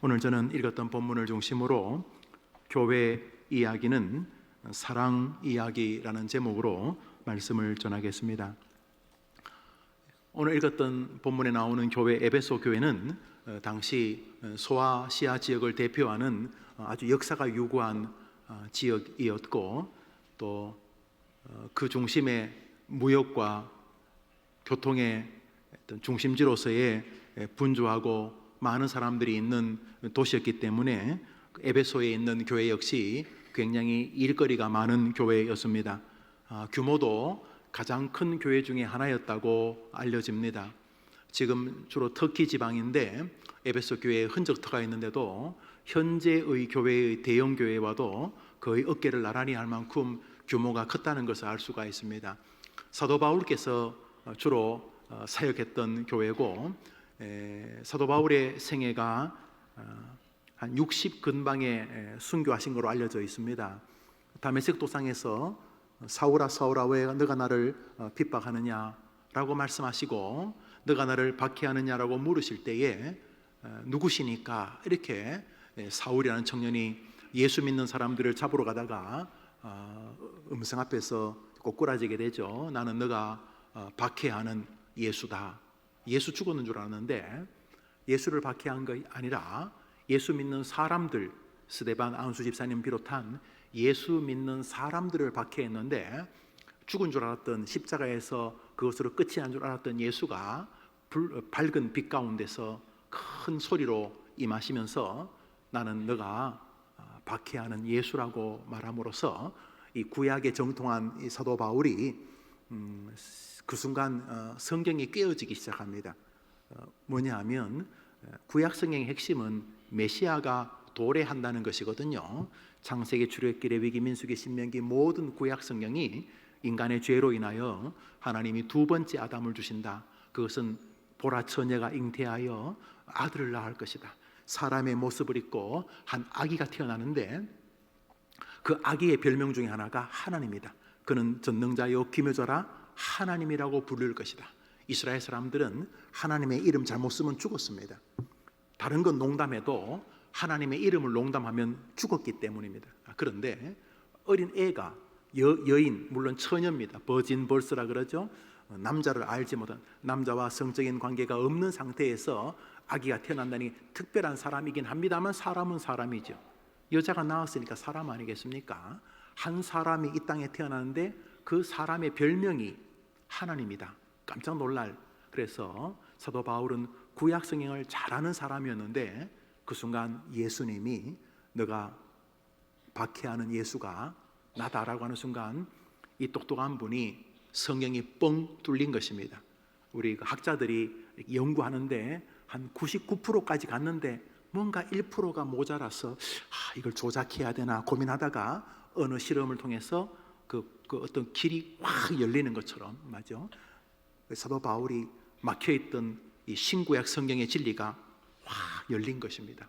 오늘 저는 읽었던 본문을 중심으로 교회 이야기는 사랑 이야기라는 제목으로 말씀을 전하겠습니다. 오늘 읽었던 본문에 나오는 교회 에베소 교회는 당시 소아시아 지역을 대표하는 아주 역사가 유구한 지역이었고, 또 그 중심에 무역과 교통의 어떤 중심지로서의 분주하고 많은 사람들이 있는 도시였기 때문에 에베소에 있는 교회 역시 굉장히 일거리가 많은 교회였습니다. 규모도 가장 큰 교회 중에 하나였다고 알려집니다. 지금 주로 터키 지방인데 에베소 교회에 흔적터가 있는데도 현재의 교회의 대형 교회와도 거의 어깨를 나란히 할 만큼 규모가 컸다는 것을 알 수가 있습니다. 사도 바울께서 주로 사역했던 교회고, 사도 바울의 생애가 한 60 근방에 순교하신 것으로 알려져 있습니다. 다메섹 도상에서 사울아 사울아 왜 너가 나를 핍박하느냐라고 말씀하시고, 너가 나를 박해하느냐라고 물으실 때에 누구시니까 이렇게 사울이라는 청년이 예수 믿는 사람들을 잡으러 가다가 음성 앞에서 꼬꾸라지게 되죠. 나는 너가 박해하는 예수다. 예수 죽었는 줄 알았는데 예수를 박해한 것이 아니라 예수 믿는 사람들, 스데반 안수 집사님 비롯한 예수 믿는 사람들을 박해했는데, 죽은 줄 알았던, 십자가에서 그것으로 끝이 난 줄 알았던 예수가 밝은 빛 가운데서 큰 소리로 임하시면서 나는 너가 박해하는 예수라고 말함으로써 이 구약에 정통한 이 사도 바울이 그 순간 성경이 깨어지기 시작합니다. 뭐냐 하면 구약 성경의 핵심은 메시아가 도래한다는 것이거든요. 창세기, 출애굽기, 레위기, 민수기, 신명기 모든 구약 성경이 인간의 죄로 인하여 하나님이 두 번째 아담을 주신다. 그것은 보라 처녀가 잉태하여 아들을 낳을 것이다. 사람의 모습을 입고 한 아기가 태어나는데 그 아기의 별명 중에 하나가 하나님이다. 그는 전능자요 기묘자라 하나님이라고 부를 것이다. 이스라엘 사람들은 하나님의 이름 잘못 쓰면 죽었습니다. 다른 건 농담해도 하나님의 이름을 농담하면 죽었기 때문입니다. 그런데 어린 애가 여인, 물론 처녀입니다. 버진 벌스라 그러죠. 남자를 알지 못한, 남자와 성적인 관계가 없는 상태에서 아기가 태어난다니 특별한 사람이긴 합니다만 사람은 사람이죠. 여자가 낳았으니까 사람 아니겠습니까? 한 사람이 이 땅에 태어나는데 그 사람의 별명이 하나님이다. 깜짝 놀랄. 그래서 사도 바울은 구약 성경을 잘 아는 사람이었는데 그 순간 예수님이 너가 박해하는 예수가 나다라고 하는 순간 이 똑똑한 분이 성경이 뻥 뚫린 것입니다. 우리 학자들이 연구하는데 한 99%까지 갔는데 뭔가 1%가 모자라서 이걸 조작해야 되나 고민하다가 어느 실험을 통해서 그 어떤 길이 확 열리는 것처럼, 맞죠? 사도 바울이 막혀있던 이 신구약 성경의 진리가 확 열린 것입니다.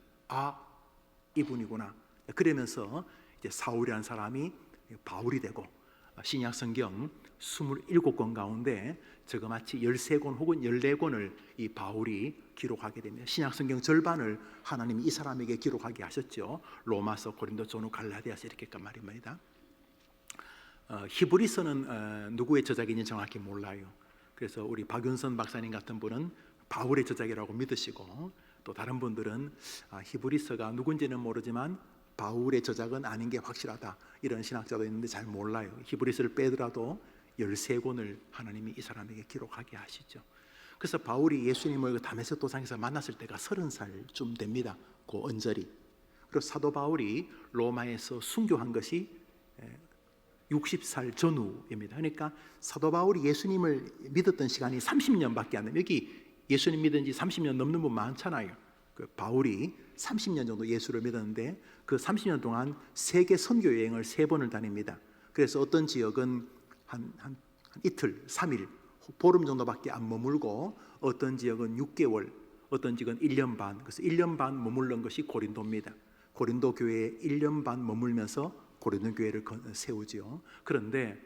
이분이구나. 그러면서 이제 사울이라는 사람이 바울이 되고 신약 성경 27권 가운데 저거마치 13권 혹은 14권을 이 바울이 기록하게 됩니다. 신약 성경 절반을 하나님이 이 사람에게 기록하게 하셨죠. 로마서, 고린도, 전후, 갈라디아서 이렇게 말입니다. 히브리서는 누구의 저작인지 정확히 몰라요. 그래서 우리 박윤선 박사님 같은 분은 바울의 저작이라고 믿으시고, 또 다른 분들은 히브리서가 누군지는 모르지만 바울의 저작은 아닌 게 확실하다, 이런 신학자도 있는데 잘 몰라요. 히브리서를 빼더라도 13권을 하나님이 이 사람에게 기록하게 하시죠. 그래서 바울이 예수님을 다메섹 도상에서 만났을 때가 30살쯤 됩니다. 그 언저리. 그리고 사도 바울이 로마에서 순교한 것이 60살 전후입니다. 그러니까 사도 바울이 예수님을 믿었던 시간이 30년밖에 안 돼요. 여기 예수님 믿은 지 30년 넘는 분 많잖아요. 그 바울이 30년 정도 예수를 믿었는데 그 30년 동안 세계 선교 여행을 3번을 다닙니다. 그래서 어떤 지역은 한 이틀, 3일, 보름 정도밖에 안 머물고, 어떤 지역은 6개월, 어떤 지역은 1년 반. 그래서 1년 반 머물른 것이 고린도입니다. 고린도 교회에 1년 반 머물면서 고린도 교회를 세우지요. 그런데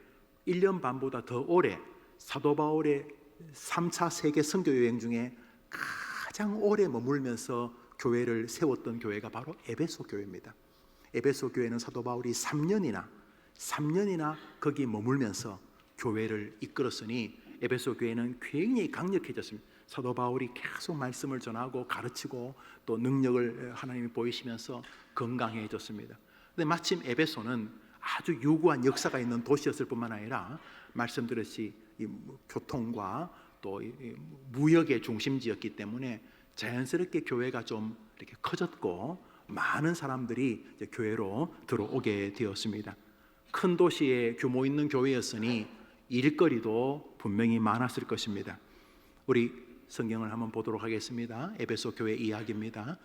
1년 반보다 더 오래 사도 바울의 3차 세계 선교 여행 중에 가장 오래 머물면서 교회를 세웠던 교회가 바로 에베소 교회입니다. 에베소 교회는 사도 바울이 3년이나 거기 머물면서 교회를 이끌었으니 에베소 교회는 굉장히 강력해졌습니다. 사도 바울이 계속 말씀을 전하고 가르치고 또 능력을 하나님이 보이시면서 건강해졌습니다. 근데 마침 에베소는 아주 유구한 역사가 있는 도시였을 뿐만 아니라 말씀드렸듯이 이 교통과 또 무역의 중심지였기 때문에 자연스럽게 교회가 좀 이렇게 커졌고 많은 사람들이 이제 교회로 들어오게 되었습니다. 큰 도시에 규모 있는 교회였으니 일거리도 분명히 많았을 것입니다. 우리 성경을 한번 보도록 하겠습니다. 에베소 교회 이야기입니다.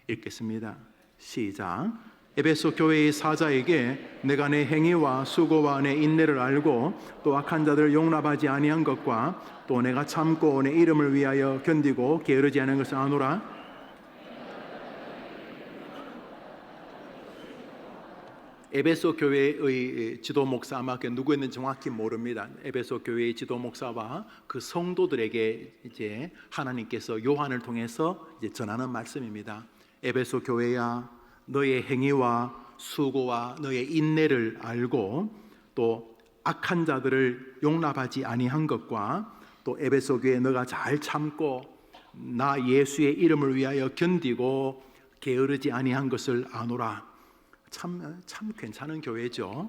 읽겠습니다. 시작. 에베소 교회의 사자에게 내가 내 행위와 수고와 내 인내를 알고 또 악한 자들을 용납하지 아니한 것과 또 내가 참고 내 이름을 위하여 견디고 게으르지 않은 것을 아노라. 에베소 교회의 지도 목사, 아마 누구였는지 정확히 모릅니다. 에베소 교회의 지도 목사와 그 성도들에게 이제 하나님께서 요한을 통해서 이제 전하는 말씀입니다. 에베소 교회야, 너의 행위와 수고와 너의 인내를 알고 또 악한 자들을 용납하지 아니한 것과 또 에베소 교회 너가 잘 참고 나 예수의 이름을 위하여 견디고 게으르지 아니한 것을 아노라. 참 괜찮은 교회죠.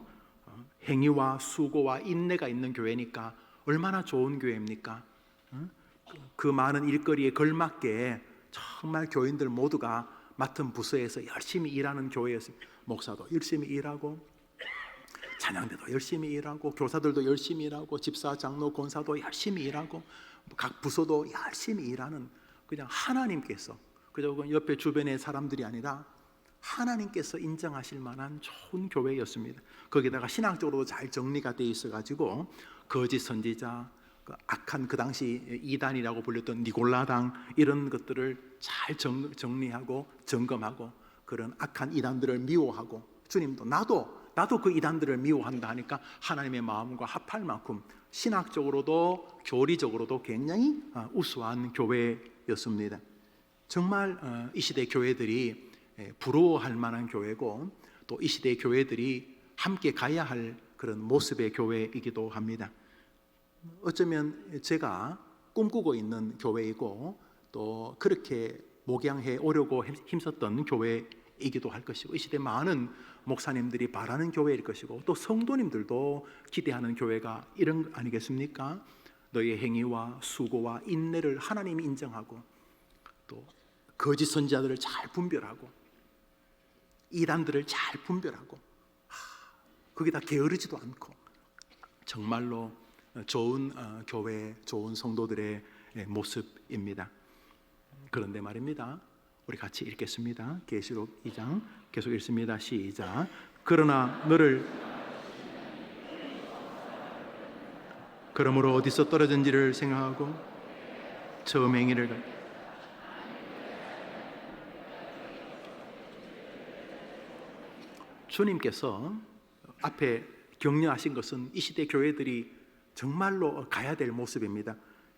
행위와 수고와 인내가 있는 교회니까 얼마나 좋은 교회입니까? 그 많은 일거리에 걸맞게 정말 교인들 모두가 맡은 부서에서 열심히 일하는 교회였습니다. 목사도 열심히 일하고 찬양대도 열심히 일하고 교사들도 열심히 일하고 집사, 장로, 권사도 열심히 일하고 각 부서도 열심히 일하는 그냥 하나님께서 그저 옆에 주변의 사람들이 아니라 하나님께서 인정하실 만한 좋은 교회였습니다. 거기다가 신학적으로도 잘 정리가 돼 있어가지고 거짓 선지자, 악한 그 당시 이단이라고 불렸던 니골라당 이런 것들을 잘 정리하고 점검하고 그런 악한 이단들을 미워하고 주님도 나도 그 이단들을 미워한다 하니까 하나님의 마음과 합할 만큼 신학적으로도 교리적으로도 굉장히 우수한 교회였습니다. 정말 이 시대 교회들이 부러워할 만한 교회고 또 이 시대의 교회들이 함께 가야 할 그런 모습의 교회이기도 합니다. 어쩌면 제가 꿈꾸고 있는 교회이고 또 그렇게 목양해 오려고 힘썼던 교회이기도 할 것이고 이 시대 많은 목사님들이 바라는 교회일 것이고 또 성도님들도 기대하는 교회가 이런 거 아니겠습니까? 너의 행위와 수고와 인내를 하나님이 인정하고 또 거짓 선지자들을 잘 분별하고 이단들을 잘 분별하고 거기다 게으르지도 않고 정말로 좋은 교회, 좋은 성도들의 모습입니다. 그런데 말입니다. 우리 같이 읽겠습니다. 계시록 2장 계속 읽습니다. 시작. 그러나 그러므로 어디서 떨어진지를 생각하고 처음 행위를 주님께서 앞에 격려하신 것은 이 시대 교회들이 정말로 가야 될 모습입니다.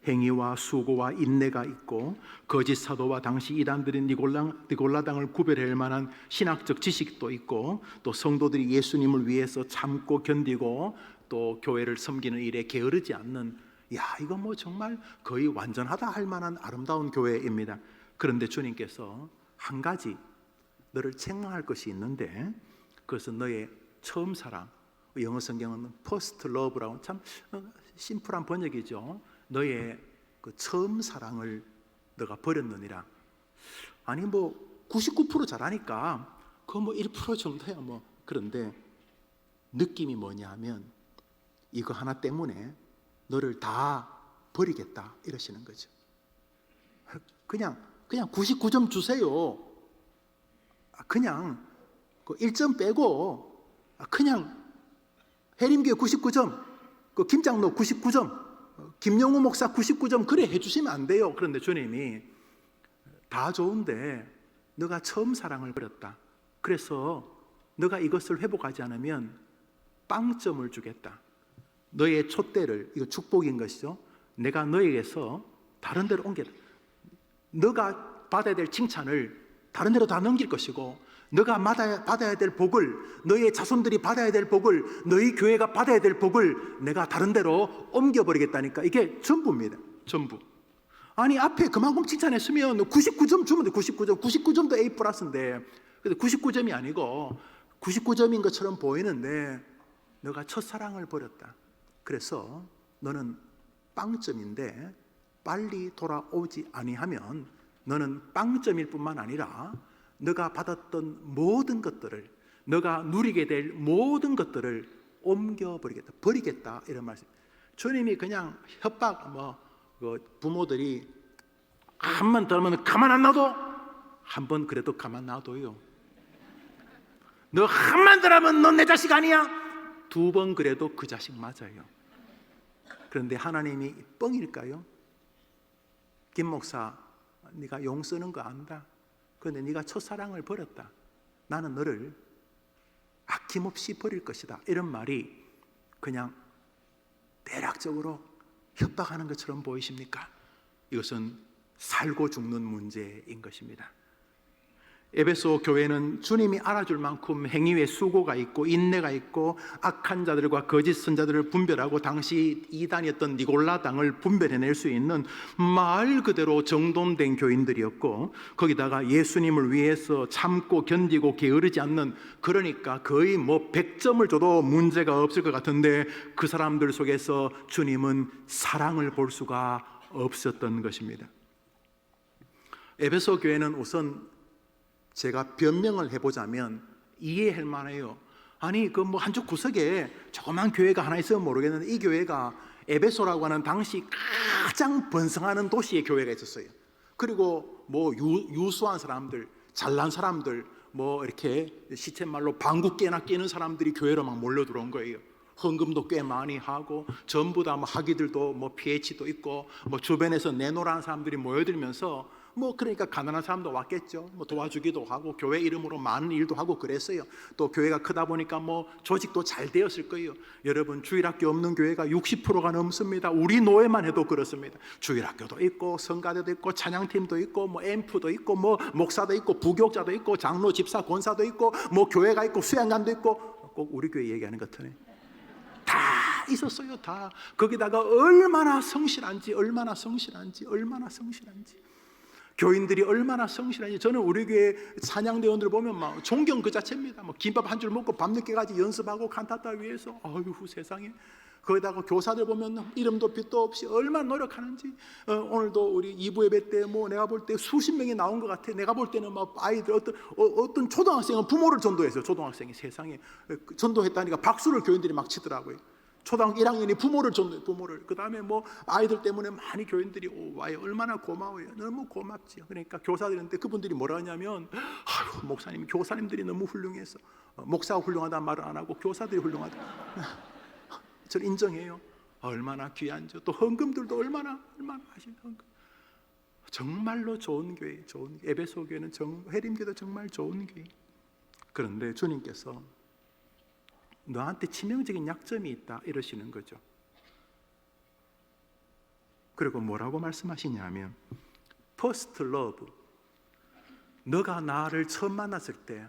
행위와 수고와 인내가 있고 거짓 사도와 당시 이단들인 니골라당을 구별할 만한 신학적 지식도 있고 또 성도들이 예수님을 위해서 참고 견디고 또 교회를 섬기는 일에 게으르지 않는 이거 뭐 정말 거의 완전하다 할 만한 아름다운 교회입니다. 그런데 주님께서 한 가지 너를 책망할 것이 있는데 그것은 너의 처음 사랑, 영어 성경은 first love라고 참 심플한 번역이죠. 너의 그 처음 사랑을 너가 버렸느니라. 아니 뭐 99% 잘하니까 그거 뭐 1% 정도야 뭐. 그런데 느낌이 뭐냐 하면 이거 하나 때문에 너를 다 버리겠다 이러시는 거죠. 그냥 99점 주세요. 그냥 그 1점 빼고 그냥 해림교회 99점, 그 김장로 99점, 김영우 목사 99점 그래 해주시면 안 돼요. 그런데 주님이 다 좋은데 너가 처음 사랑을 버렸다. 그래서 너가 이것을 회복하지 않으면 빵점을 주겠다. 너의 촛대를, 이거 축복인 것이죠. 내가 너에게서 다른 데로 옮겨다. 너가 받아야 될 칭찬을 다른 데로 다 넘길 것이고, 너가 받아야 될 복을, 너의 자손들이 받아야 될 복을, 너희 교회가 받아야 될 복을 내가 다른 데로 옮겨버리겠다니까. 이게 전부입니다. 전부. 아니, 앞에 그만큼 칭찬했으면 99점 주면 돼. 99점도 A 플러스인데, 99점이 아니고 99점인 것처럼 보이는데 너가 첫사랑을 버렸다. 그래서 너는 빵점인데 빨리 돌아오지 아니하면 너는 빵점일 뿐만 아니라 너가 받았던 모든 것들을, 너가 누리게 될 모든 것들을 옮겨버리겠다, 버리겠다, 이런 말씀. 주님이 그냥 협박, 부모들이 한 번 더 하면 가만 안 놔둬? 한 번 그래도 가만 놔둬요. 너 한 번 더 하면 넌 내 자식 아니야? 두 번 그래도 그 자식 맞아요. 그런데 하나님이 뻥일까요? 김 목사, 네가 용 쓰는 거 안다. 그런데 네가 첫사랑을 버렸다. 나는 너를 아낌없이 버릴 것이다. 이런 말이 그냥 대략적으로 협박하는 것처럼 보이십니까? 이것은 살고 죽는 문제인 것입니다. 에베소 교회는 주님이 알아줄 만큼 행위의 수고가 있고 인내가 있고 악한 자들과 거짓 선자들을 분별하고 당시 이단이었던 니골라당을 분별해낼 수 있는 말 그대로 정돈된 교인들이었고, 거기다가 예수님을 위해서 참고 견디고 게으르지 않는, 그러니까 거의 100점을 줘도 문제가 없을 것 같은데 그 사람들 속에서 주님은 사랑을 볼 수가 없었던 것입니다. 에베소 교회는 우선 제가 변명을 해보자면 이해할 만해요. 아니, 한쪽 구석에 조그만 교회가 하나 있으면 모르겠는데 이 교회가 에베소라고 하는 당시 가장 번성하는 도시의 교회가 있었어요. 그리고 유수한 사람들, 잘난 사람들, 이렇게 시쳇말로 방구 깨나 끼는 사람들이 교회로 막 몰려 들어온 거예요. 헌금도 꽤 많이 하고 전부 다 학위들도 PhD도 있고 주변에서 내노라는 사람들이 모여들면서 그러니까 가난한 사람도 왔겠죠. 도와주기도 하고 교회 이름으로 많은 일도 하고 그랬어요. 또 교회가 크다 보니까 조직도 잘 되었을 거예요. 여러분, 주일학교 없는 교회가 60%가 넘습니다. 우리 노회만 해도 그렇습니다. 주일학교도 있고 성가대도 있고 찬양팀도 있고 앰프도 있고 목사도 있고 부교육자도 있고 장로, 집사, 권사도 있고 교회가 있고 수양관도 있고, 꼭 우리 교회 얘기하는 것 같으네. 다 있었어요. 다. 거기다가 얼마나 성실한지 교인들이 얼마나 성실한지. 저는 우리 교회 찬양대원들 보면 존경 그 자체입니다. 김밥 한 줄 먹고 밤늦게까지 연습하고 칸타타 위해서. 아유, 세상에. 거기다가 교사들 보면 이름도 빛도 없이 얼마나 노력하는지. 오늘도 우리 2부 예배 때 내가 볼 때 수십 명이 나온 것 같아. 내가 볼 때는 아이들 어떤 초등학생은 부모를 전도했어요. 초등학생이 세상에 전도했다니까 박수를 교인들이 막 치더라고요. 초등학교 1학년이 부모를 전도해요. 부모를. 그 다음에 아이들 때문에 많이 교인들이 와요. 얼마나 고마워요. 너무 고맙지요. 그러니까 교사들한테 그분들이 뭐라 하냐면, 아유, 목사님, 교사님들이 너무 훌륭해서. 목사가 훌륭하다는 말을 안 하고 교사들이 훌륭하다. 저는 인정해요. 얼마나 귀한지. 또 헌금들도 얼마나 하시는 헌금. 정말로 좋은 교회, 에베소 교회는 회림교도 정말 좋은 교회. 그런데 주님께서 너한테 치명적인 약점이 있다 이러시는 거죠. 그리고 뭐라고 말씀하시냐면 First love, 너가 나를 처음 만났을 때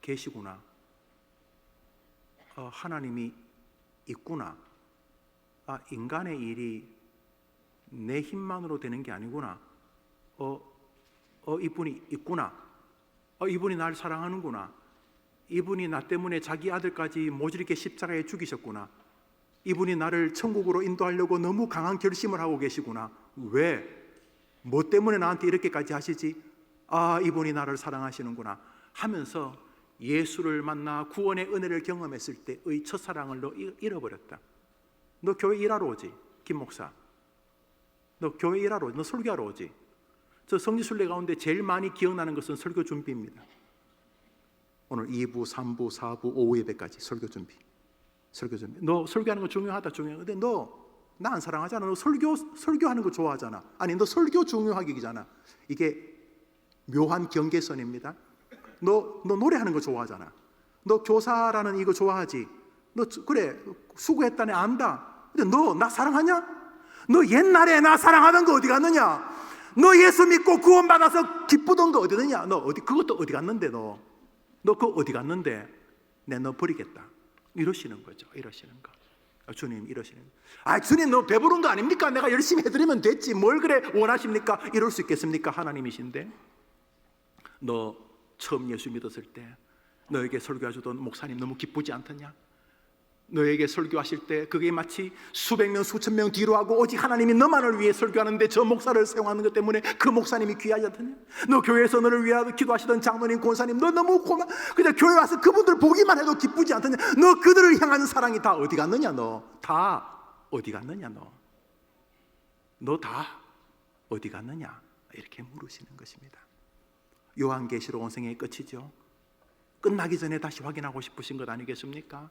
계시구나, 하나님이 있구나, 인간의 일이 내 힘만으로 되는 게 아니구나, 이분이 있구나, 이분이 나를 사랑하는구나, 이분이 나 때문에 자기 아들까지 모질게 십자가에 죽이셨구나, 이분이 나를 천국으로 인도하려고 너무 강한 결심을 하고 계시구나. 왜? 뭐 때문에 나한테 이렇게까지 하시지? 이분이 나를 사랑하시는구나 하면서 예수를 만나 구원의 은혜를 경험했을 때의 첫사랑을 너 잃어버렸다. 너 교회 일하러 오지? 김 목사, 너 교회 일하러 오지? 너 설교하러 오지? 저 성지순례 가운데 제일 많이 기억나는 것은 설교 준비입니다. 오늘 2부, 3부, 4부, 오후 예배까지 설교 준비. 너 설교하는 거 중요하다, 중요해. 근데 너 나 안 사랑하잖아. 너 설교하는 거 좋아하잖아. 아니, 너 설교 중요하기잖아. 이게 묘한 경계선입니다. 너 노래하는 거 좋아하잖아. 너 교사라는 이거 좋아하지. 너 그래 수고했다네 안다. 근데 너 나 사랑하냐? 너 옛날에 나 사랑하던 거 어디 갔느냐? 너 예수 믿고 구원받아서 기쁘던 거 어디 있느냐? 너 어디, 그것도 어디 갔는데 너 그거 어디 갔는데? 내 너 버리겠다. 이러시는 거죠. 이러시는 거. 주님 이러시는 거. 아, 주님 너 배부른 거 아닙니까? 내가 열심히 해드리면 됐지. 뭘 그래 원하십니까? 이럴 수 있겠습니까? 하나님이신데. 너 처음 예수 믿었을 때 너에게 설교해주던 목사님 너무 기쁘지 않더냐? 너에게 설교하실 때 그게 마치 수백 명 수천 명 뒤로 하고 오직 하나님이 너만을 위해 설교하는데 저 목사를 사용하는 것 때문에 그 목사님이 귀하지 않더냐? 너 교회에서 너를 위해 기도하시던 장로님 권사님 너 너무 그냥 교회 와서 그분들 보기만 해도 기쁘지 않더냐? 너 그들을 향하는 사랑이 다 어디 갔느냐? 너 다 어디 갔느냐? 너 다 어디 갔느냐? 이렇게 물으시는 것입니다. 요한계시록 원생의 끝이죠. 끝나기 전에 다시 확인하고 싶으신 것 아니겠습니까?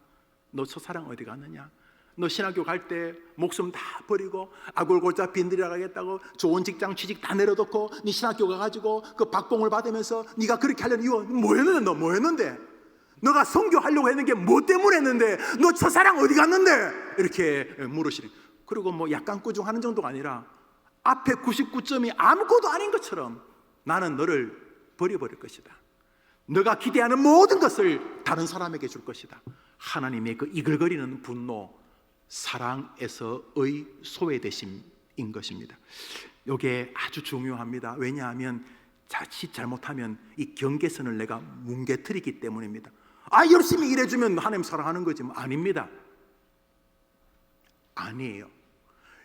너 첫사랑 어디 갔느냐? 너 신학교 갈 때 목숨 다 버리고 아골골자 빈들이라 가겠다고 좋은 직장 취직 다 내려놓고 네 신학교 가가지고 그 박봉을 받으면서 네가 그렇게 하려는 이유 뭐였는데? 너 뭐였는데? 너가 선교하려고 했는 게 뭐 때문에 했는데? 너 첫사랑 어디 갔는데? 이렇게 물으시는. 그리고 뭐 약간 꾸중하는 정도가 아니라 앞에 99점이 아무것도 아닌 것처럼 나는 너를 버려버릴 것이다. 너가 기대하는 모든 것을 다른 사람에게 줄 것이다. 하나님의 그 이글거리는 분노, 사랑에서의 소외되심인 것입니다. 이게 아주 중요합니다. 왜냐하면 자칫 잘못하면 이 경계선을 내가 뭉개뜨리기 때문입니다. 아, 열심히 일해주면 하나님 사랑하는 거지. 아닙니다. 아니에요.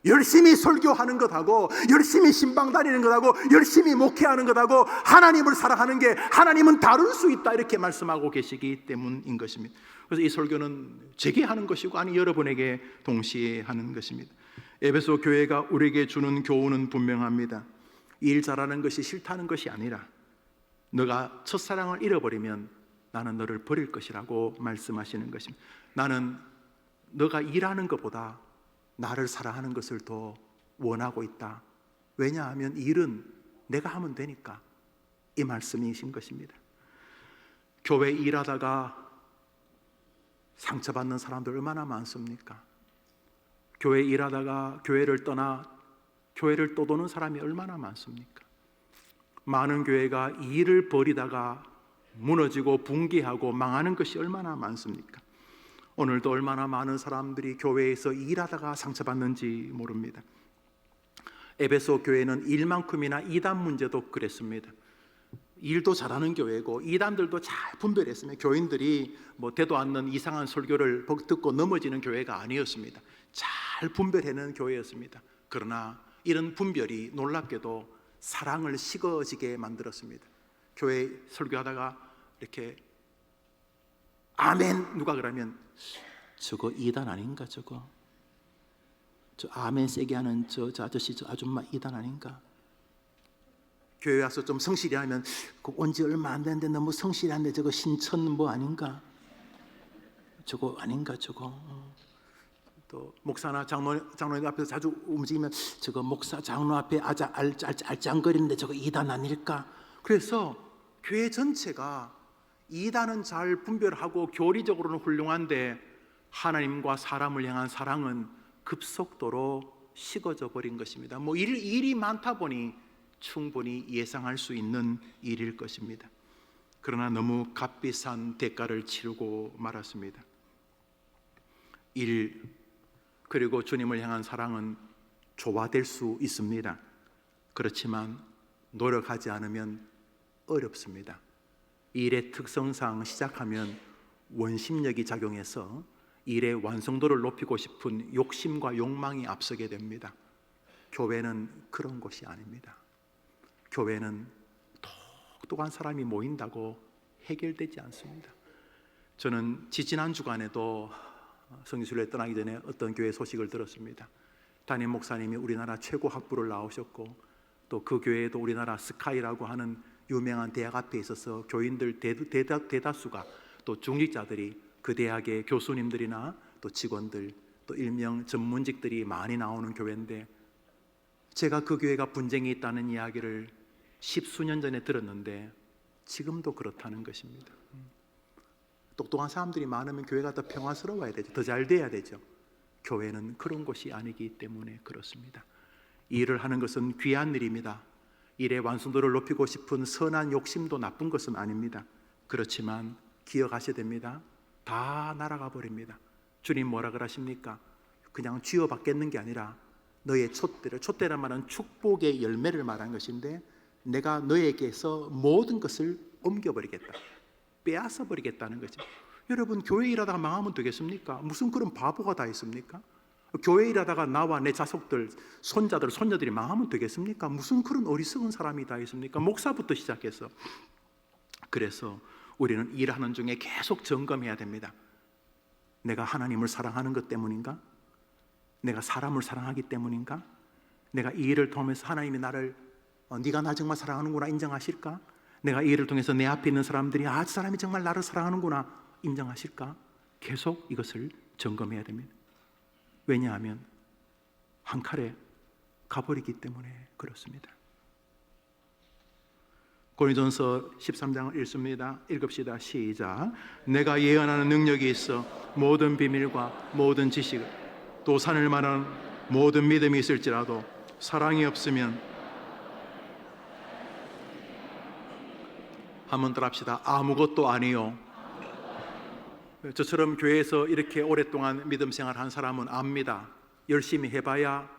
열심히 설교하는 것하고 열심히 신방 다니는 것하고 열심히 목회하는 것하고 하나님을 사랑하는 게 하나님은 다룰 수 있다 이렇게 말씀하고 계시기 때문인 것입니다. 그래서 이 설교는 제게 하는 것이고 아니 여러분에게 동시에 하는 것입니다. 에베소 교회가 우리에게 주는 교훈은 분명합니다. 일 잘하는 것이 싫다는 것이 아니라 너가 첫사랑을 잃어버리면 나는 너를 버릴 것이라고 말씀하시는 것입니다. 나는 너가 일하는 것보다 나를 사랑하는 것을 더 원하고 있다. 왜냐하면 일은 내가 하면 되니까 이 말씀이신 것입니다. 교회 일하다가 상처받는 사람들 얼마나 많습니까? 교회 일하다가 교회를 떠나 교회를 또 도는 사람이 얼마나 많습니까? 많은 교회가 일을 버리다가 무너지고 붕괴하고 망하는 것이 얼마나 많습니까? 오늘도 얼마나 많은 사람들이 교회에서 일하다가 상처받는지 모릅니다. 에베소 교회는 일만큼이나 이단 문제도 그랬습니다. 일도 잘하는 교회고 이단들도 잘 분별했으면 교인들이 뭐 되도 않는 이상한 설교를 듣고 넘어지는 교회가 아니었습니다. 잘 분별해내는 교회였습니다. 그러나 이런 분별이 놀랍게도 사랑을 식어지게 만들었습니다. 교회 설교하다가 이렇게 아멘 누가 그러면 저거 이단 아닌가? 저 아멘 세게 하는 저 아저씨 저 아줌마 이단 아닌가? 교회 와서 좀 성실히 하면 온지 얼마 안 됐는데 너무 성실히 하는데 저거 신천 뭐 아닌가? 저거 아닌가 저거? 또 목사나 장로님 앞에서 자주 움직이면 저거 목사 장로 앞에 알짱거리는데 저거 이단 아닐까? 그래서 교회 전체가 이단은 잘 분별하고 교리적으로는 훌륭한데 하나님과 사람을 향한 사랑은 급속도로 식어져 버린 것입니다. 뭐 일이 많다 보니 충분히 예상할 수 있는 일일 것입니다. 그러나 너무 값비싼 대가를 치르고 말았습니다. 일 그리고 주님을 향한 사랑은 조화될 수 있습니다. 그렇지만 노력하지 않으면 어렵습니다. 일의 특성상 시작하면 원심력이 작용해서 일의 완성도를 높이고 싶은 욕심과 욕망이 앞서게 됩니다. 교회는 그런 곳이 아닙니다. 교회는 똑똑한 사람이 모인다고 해결되지 않습니다. 저는 지지난 주간에도 성지순례 떠나기 전에 어떤 교회 소식을 들었습니다. 담임 목사님이 우리나라 최고 학부를 나오셨고 또 그 교회에도 우리나라 스카이라고 하는 유명한 대학 앞에 있어서 교인들 대다수가 또 중직자들이 그 대학의 교수님들이나 또 직원들 또 일명 전문직들이 많이 나오는 교회인데 제가 그 교회가 분쟁이 있다는 이야기를 10수년 전에 들었는데 지금도 그렇다는 것입니다. 똑똑한 사람들이 많으면 교회가 더 평화스러워야 되죠. 더 잘 돼야 되죠. 교회는 그런 곳이 아니기 때문에 그렇습니다. 일을 하는 것은 귀한 일입니다. 일의 완성도를 높이고 싶은 선한 욕심도 나쁜 것은 아닙니다. 그렇지만 기억하셔야 됩니다. 다 날아가 버립니다. 주님 뭐라 그러십니까? 그냥 쥐어받겠는 게 아니라 너의 촛대란 말은 축복의 열매를 말한 것인데 내가 너에게서 모든 것을 옮겨버리겠다, 빼앗아 버리겠다는 거죠. 여러분, 교회 일하다가 망하면 되겠습니까? 무슨 그런 바보가 다 있습니까? 교회 일하다가 나와 내 자손들, 손자들, 손녀들이 망하면 되겠습니까? 무슨 그런 어리석은 사람이 다 있습니까? 목사부터 시작해서. 그래서 우리는 일하는 중에 계속 점검해야 됩니다. 내가 하나님을 사랑하는 것 때문인가? 내가 사람을 사랑하기 때문인가? 내가 이 일을 통해서 하나님이 나를 네가 나 정말 사랑하는구나 인정하실까? 내가 이 일을 통해서 내 앞에 있는 사람들이 저 사람이 정말 나를 사랑하는구나 인정하실까? 계속 이것을 점검해야 됩니다. 왜냐하면 한 칼에 가버리기 때문에 그렇습니다. 고린도전서 13장을 읽습니다. 읽읍시다. 시작. 내가 예언하는 능력이 있어 모든 비밀과 모든 지식을 또 산을 만한 모든 믿음이 있을지라도 사랑이 없으면 한번 더 합시다. 아무것도 아니요. 저처럼 교회에서 이렇게 오랫동안 믿음 생활한 사람은 압니다. 열심히 해봐야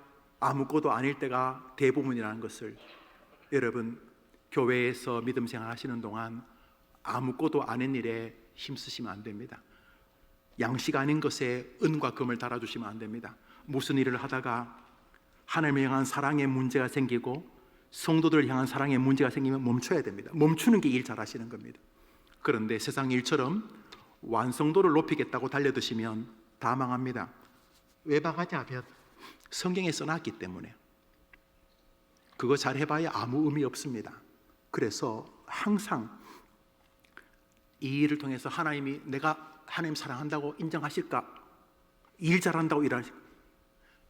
아무것도 아닐 때가 대부분이라는 것을. 여러분, 교회에서 믿음 생활 하시는 동안 아무것도 아닌 일에 힘쓰시면 안 됩니다. 양식 아닌 것에 은과 금을 달아주시면 안 됩니다. 무슨 일을 하다가 하나님을 향한 사랑의 문제가 생기고 성도들을 향한 사랑의 문제가 생기면 멈춰야 됩니다. 멈추는 게 일 잘하시는 겁니다. 그런데 세상 일처럼 완성도를 높이겠다고 달려드시면 다 망합니다. 왜 망하냐면 성경에 써놨기 때문에. 그거 잘 해봐야 아무 의미 없습니다. 그래서 항상 이 일을 통해서 하나님이 내가 하나님 사랑한다고 인정하실까? 일 잘한다고 일하실까?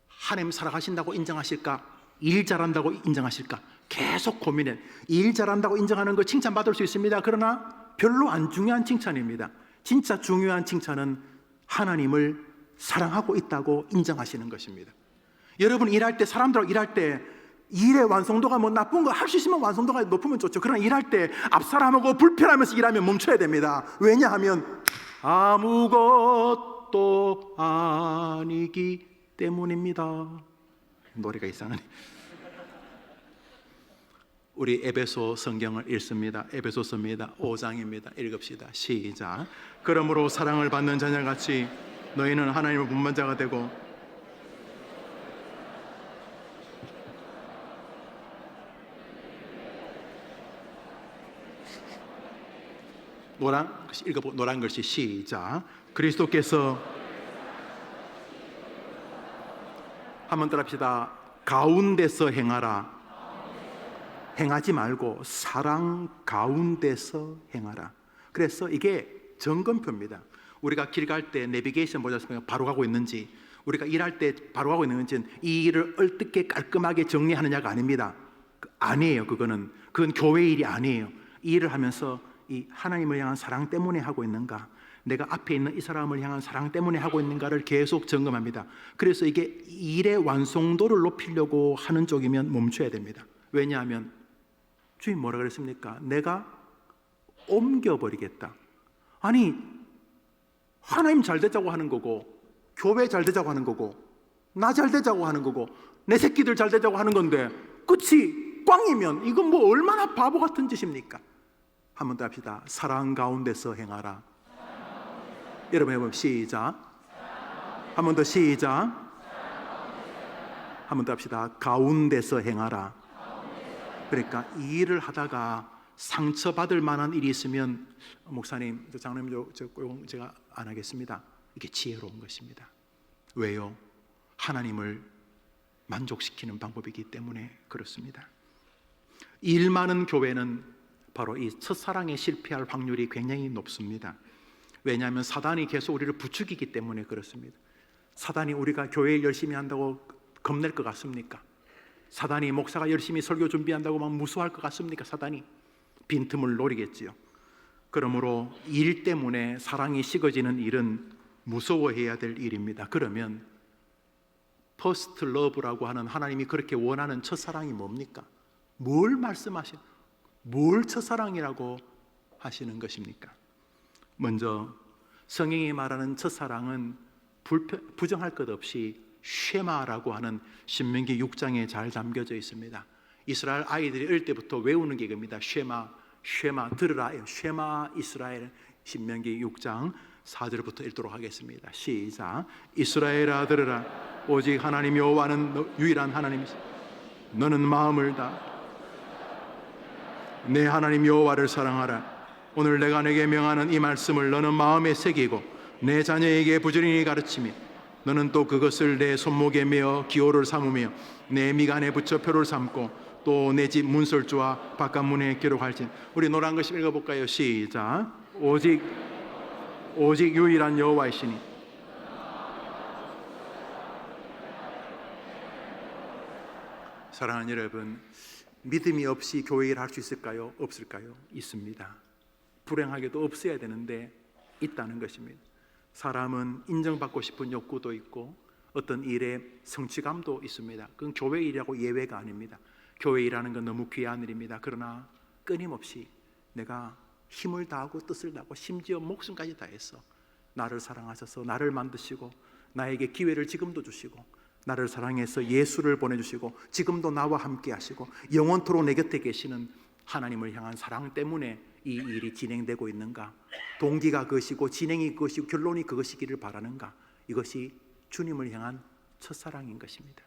하나님 사랑하신다고 인정하실까? 일 잘한다고 인정하실까? 계속 고민해. 일 잘한다고 인정하는 거 칭찬받을 수 있습니다. 그러나 별로 안 중요한 칭찬입니다. 진짜 중요한 칭찬은 하나님을 사랑하고 있다고 인정하시는 것입니다. 여러분 일할 때, 사람들하고 일할 때 일의 완성도가 뭐 나쁜 거 할 수 있으면 완성도가 높으면 좋죠. 그러나 일할 때 앞사람하고 불편하면서 일하면 멈춰야 됩니다. 왜냐하면 아무것도 아니기 때문입니다. 노래가 이상하네. 우리 에베소 성경을 읽습니다. 에베소서입니다. 5장입니다. 읽읍시다. 시작. 그러므로 사랑을 받는 자녀같이 너희는 하나님의 분만자가 되고 노란 글씨 시작. 그리스도께서 한번 따라합시다. 가운데서 행하라. 행하지 말고 사랑 가운데서 행하라. 그래서 이게 점검표입니다. 우리가 길 갈 때 내비게이션 보셨습니까? 바로 가고 있는지, 우리가 일할 때 바로 가고 있는지는 이 일을 어떻게 깔끔하게 정리하느냐가 아닙니다. 아니에요. 그건 교회 일이 아니에요. 이 일을 하면서 이 하나님을 향한 사랑 때문에 하고 있는가, 내가 앞에 있는 이 사람을 향한 사랑 때문에 하고 있는가를 계속 점검합니다. 그래서 이게 일의 완성도를 높이려고 하는 쪽이면 멈춰야 됩니다. 왜냐하면 주님 뭐라 그랬습니까? 내가 옮겨버리겠다. 아니, 하나님 잘 되자고 하는 거고, 교회 잘 되자고 하는 거고, 나 잘 되자고 하는 거고, 내 새끼들 잘 되자고 하는 건데 끝이 꽝이면 이건 뭐 얼마나 바보 같은 짓입니까? 한 번 더 합시다. 사랑 가운데서 행하라. 여러분 해보면 시작. 한 번 더 시작. 한 번 더 합시다. 가운데서 행하라. 그러니까 이 일을 하다가 상처받을 만한 일이 있으면 목사님, 장로님, 제가 안 하겠습니다. 이게 지혜로운 것입니다. 왜요? 하나님을 만족시키는 방법이기 때문에 그렇습니다. 일 많은 교회는 바로 이 첫사랑에 실패할 확률이 굉장히 높습니다. 왜냐하면 사단이 계속 우리를 부추기기 때문에 그렇습니다. 사단이 우리가 교회 열심히 한다고 겁낼 것 같습니까? 사단이 목사가 열심히 설교 준비한다고 막 무서워할 것 같습니까? 사단이 빈틈을 노리겠지요. 그러므로 일 때문에 사랑이 식어지는 일은 무서워해야 될 일입니다. 그러면 퍼스트 러브라고 하는 하나님이 그렇게 원하는 첫사랑이 뭡니까? 뭘 말씀하시는, 뭘 첫사랑이라고 하시는 것입니까? 먼저 성경이 말하는 첫사랑은 부정할 것 없이 쉐마라고 하는 신명기 6장에 잘 담겨져 있습니다. 이스라엘 아이들이 어릴 때부터 외우는 게 이겁니다. 쉐마, 쉐마, 들으라. 쉐마 이스라엘. 신명기 6장 4절부터 읽도록 하겠습니다. 시작. 이스라엘아 들으라. 오직 하나님 여호와는 유일한 하나님이시. 너는 마음을 다 내 하나님 여호와를 사랑하라. 오늘 내가 내게 명하는 이 말씀을 너는 마음에 새기고 내 자녀에게 부지런히 가르치며 너는 또 그것을 내 손목에 메어 기호를 삼으며 내 미간에 붙여 표를 삼고 또 내 집 문설주와 바깥문에 기록할지. 우리 노란 글씨 읽어볼까요? 시작. 오직 유일한 여호와이시니. 사랑하는 여러분, 믿음이 없이 교회 일을 할 수 있을까요? 없을까요? 있습니다. 불행하게도 없어야 되는데 있다는 것입니다. 사람은 인정받고 싶은 욕구도 있고 어떤 일에 성취감도 있습니다. 그건 교회 일이라고 예외가 아닙니다. 교회 일하는 건 너무 귀한 일입니다. 그러나 끊임없이 내가 힘을 다하고 뜻을 다하고 심지어 목숨까지 다해서 나를 사랑하셔서 나를 만드시고 나에게 기회를 지금도 주시고 나를 사랑해서 예수를 보내주시고 지금도 나와 함께 하시고 영원토록 내 곁에 계시는 하나님을 향한 사랑 때문에 이 일이 진행되고 있는가? 동기가 그것이고 진행이 그것이고 결론이 그것이기를 바라는가? 이것이 주님을 향한 첫사랑인 것입니다.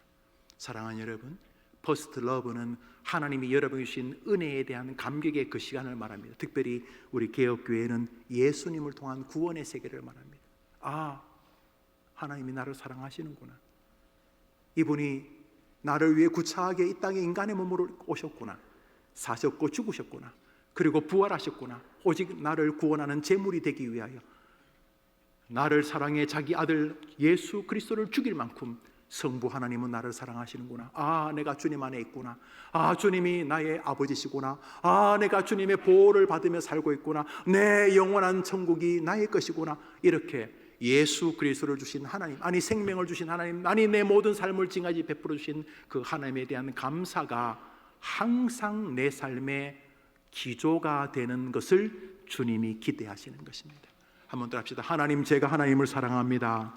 사랑하는 여러분, 퍼스트 러브는 하나님이 여러분이 주신 은혜에 대한 감격의 그 시간을 말합니다. 특별히 우리 개혁교회는 예수님을 통한 구원의 세계를 말합니다. 아, 하나님이 나를 사랑하시는구나. 이분이 나를 위해 구차하게 이 땅에 인간의 몸으로 오셨구나. 사셨고 죽으셨구나. 그리고 부활하셨구나. 오직 나를 구원하는 제물이 되기 위하여 나를 사랑해 자기 아들 예수 그리스도를 죽일 만큼 성부 하나님은 나를 사랑하시는구나. 아, 내가 주님 안에 있구나. 아, 주님이 나의 아버지시구나. 아, 내가 주님의 보호를 받으며 살고 있구나. 내 영원한 천국이 나의 것이구나. 이렇게 예수 그리스도를 주신 하나님, 아니 생명을 주신 하나님, 아니 내 모든 삶을 지금까지 베풀어 주신 그 하나님에 대한 감사가 항상 내 삶의 기조가 되는 것을 주님이 기대하시는 것입니다. 한번 더 합시다. 하나님, 제가 하나님을 사랑합니다.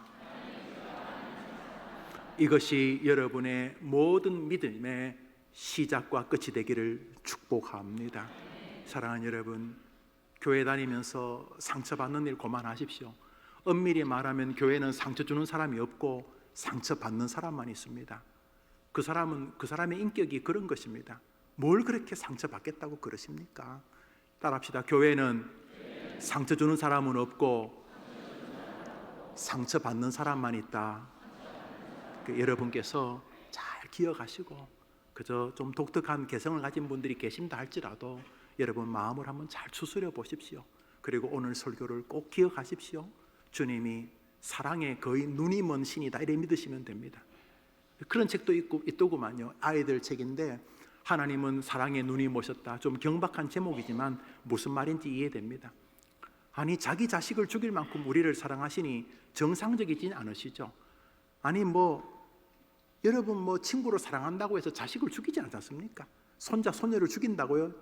이것이 여러분의 모든 믿음의 시작과 끝이 되기를 축복합니다. 사랑하는 여러분, 교회 다니면서 상처받는 일 그만하십시오. 엄밀히 말하면 교회는 상처 주는 사람이 없고 상처받는 사람만 있습니다. 그 사람의 인격이 그런 것입니다. 뭘 그렇게 상처받겠다고 그러십니까? 따라합시다. 교회는 상처 주는 사람은 없고 상처받는 사람만 있다. 여러분께서 잘 기억하시고 그저 좀 독특한 개성을 가진 분들이 계신다 할지라도 여러분 마음을 한번 잘 추스려 보십시오. 그리고 오늘 설교를 꼭 기억하십시오. 주님이 사랑의 거의 눈이 먼 신이다, 이래 믿으시면 됩니다. 그런 책도 있더구만요. 아이들 책인데 하나님은 사랑의 눈이 모셨다. 좀 경박한 제목이지만 무슨 말인지 이해됩니다. 아니, 자기 자식을 죽일 만큼 우리를 사랑하시니 정상적이진 않으시죠? 아니 여러분 친구를 사랑한다고 해서 자식을 죽이지 않지 않습니까? 손자 손녀를 죽인다고요?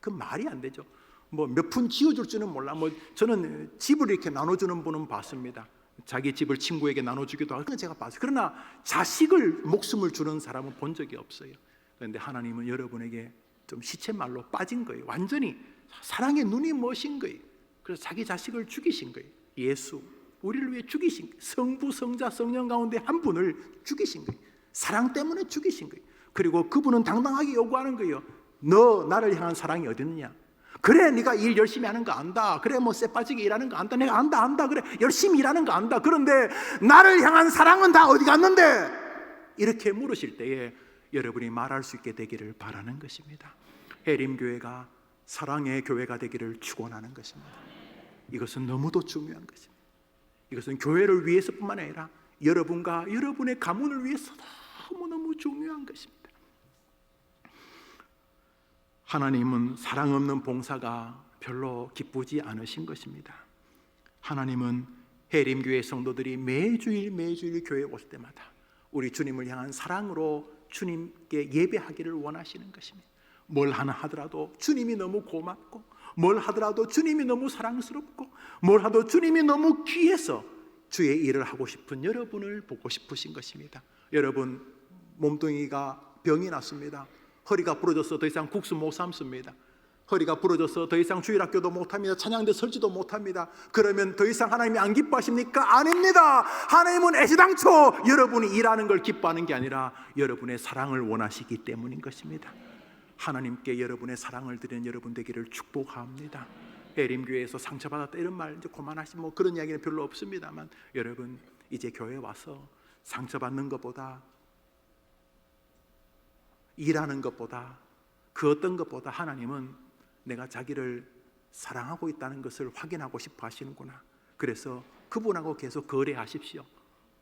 그 말이 안 되죠. 몇 푼 지어줄 줄은 몰라. 저는 집을 이렇게 나눠주는 분은 봤습니다. 자기 집을 친구에게 나눠주기도 하고, 그건 제가 봤어요. 그러나 자식을 목숨을 주는 사람은 본 적이 없어요. 그런데 하나님은 여러분에게 좀 시쳇말로 빠진 거예요. 완전히 사랑의 눈이 머신 거예요. 그래서 자기 자식을 죽이신 거예요. 예수, 우리를 위해 죽이신 거예요. 성부, 성자, 성령 가운데 한 분을 죽이신 거예요. 사랑 때문에 죽이신 거예요. 그리고 그분은 당당하게 요구하는 거예요. 너 나를 향한 사랑이 어디 있느냐? 그래, 네가 일 열심히 하는 거 안다. 그래, 쎄 빠지게 일하는 거 안다. 내가 안다. 그래, 열심히 일하는 거 안다. 그런데 나를 향한 사랑은 다 어디 갔는데? 이렇게 물으실 때에 여러분이 말할 수 있게 되기를 바라는 것입니다. 해림교회가 사랑의 교회가 되기를 축원하는 것입니다. 이것은 너무도 중요한 것입니다. 이것은 교회를 위해서뿐만 아니라 여러분과 여러분의 가문을 위해서 너무너무 중요한 것입니다. 하나님은 사랑 없는 봉사가 별로 기쁘지 않으신 것입니다. 하나님은 해림교회 성도들이 매주일 교회에 오실 때마다 우리 주님을 향한 사랑으로 주님께 예배하기를 원하시는 것입니다. 뭘 하나 하더라도 주님이 너무 고맙고, 뭘 하더라도 주님이 너무 사랑스럽고, 뭘 하도 주님이 너무 귀해서 주의 일을 하고 싶은 여러분을 보고 싶으신 것입니다. 여러분, 몸뚱이가 병이 났습니다. 허리가 부러져서 더 이상 국수 못 삶습니다. 허리가 부러져서 더 이상 주일학교도 못합니다. 찬양대 설지도 못합니다. 그러면 더 이상 하나님이 안 기뻐하십니까? 아닙니다. 하나님은 애시당초 여러분이 일하는 걸 기뻐하는 게 아니라 여러분의 사랑을 원하시기 때문인 것입니다. 하나님께 여러분의 사랑을 드리는 여러분 되기를 축복합니다. 에림교회에서 상처받았다 이런 말 이제 그만하시면 뭐 그런 이야기는 별로 없습니다만, 여러분 이제 교회 와서 상처받는 것보다, 일하는 것보다, 그 어떤 것보다 하나님은 내가 자기를 사랑하고 있다는 것을 확인하고 싶어 하시는구나. 그래서 그분하고 계속 거래하십시오.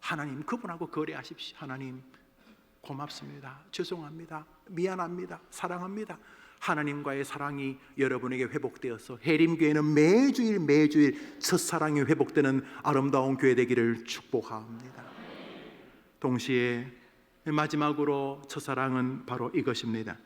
하나님, 그분하고 거래하십시오. 하나님 고맙습니다. 죄송합니다. 미안합니다. 사랑합니다. 하나님과의 사랑이 여러분에게 회복되어서 해림교회는 매주일 첫사랑이 회복되는 아름다운 교회 되기를 축복합니다. 동시에 마지막으로 첫사랑은 바로 이것입니다.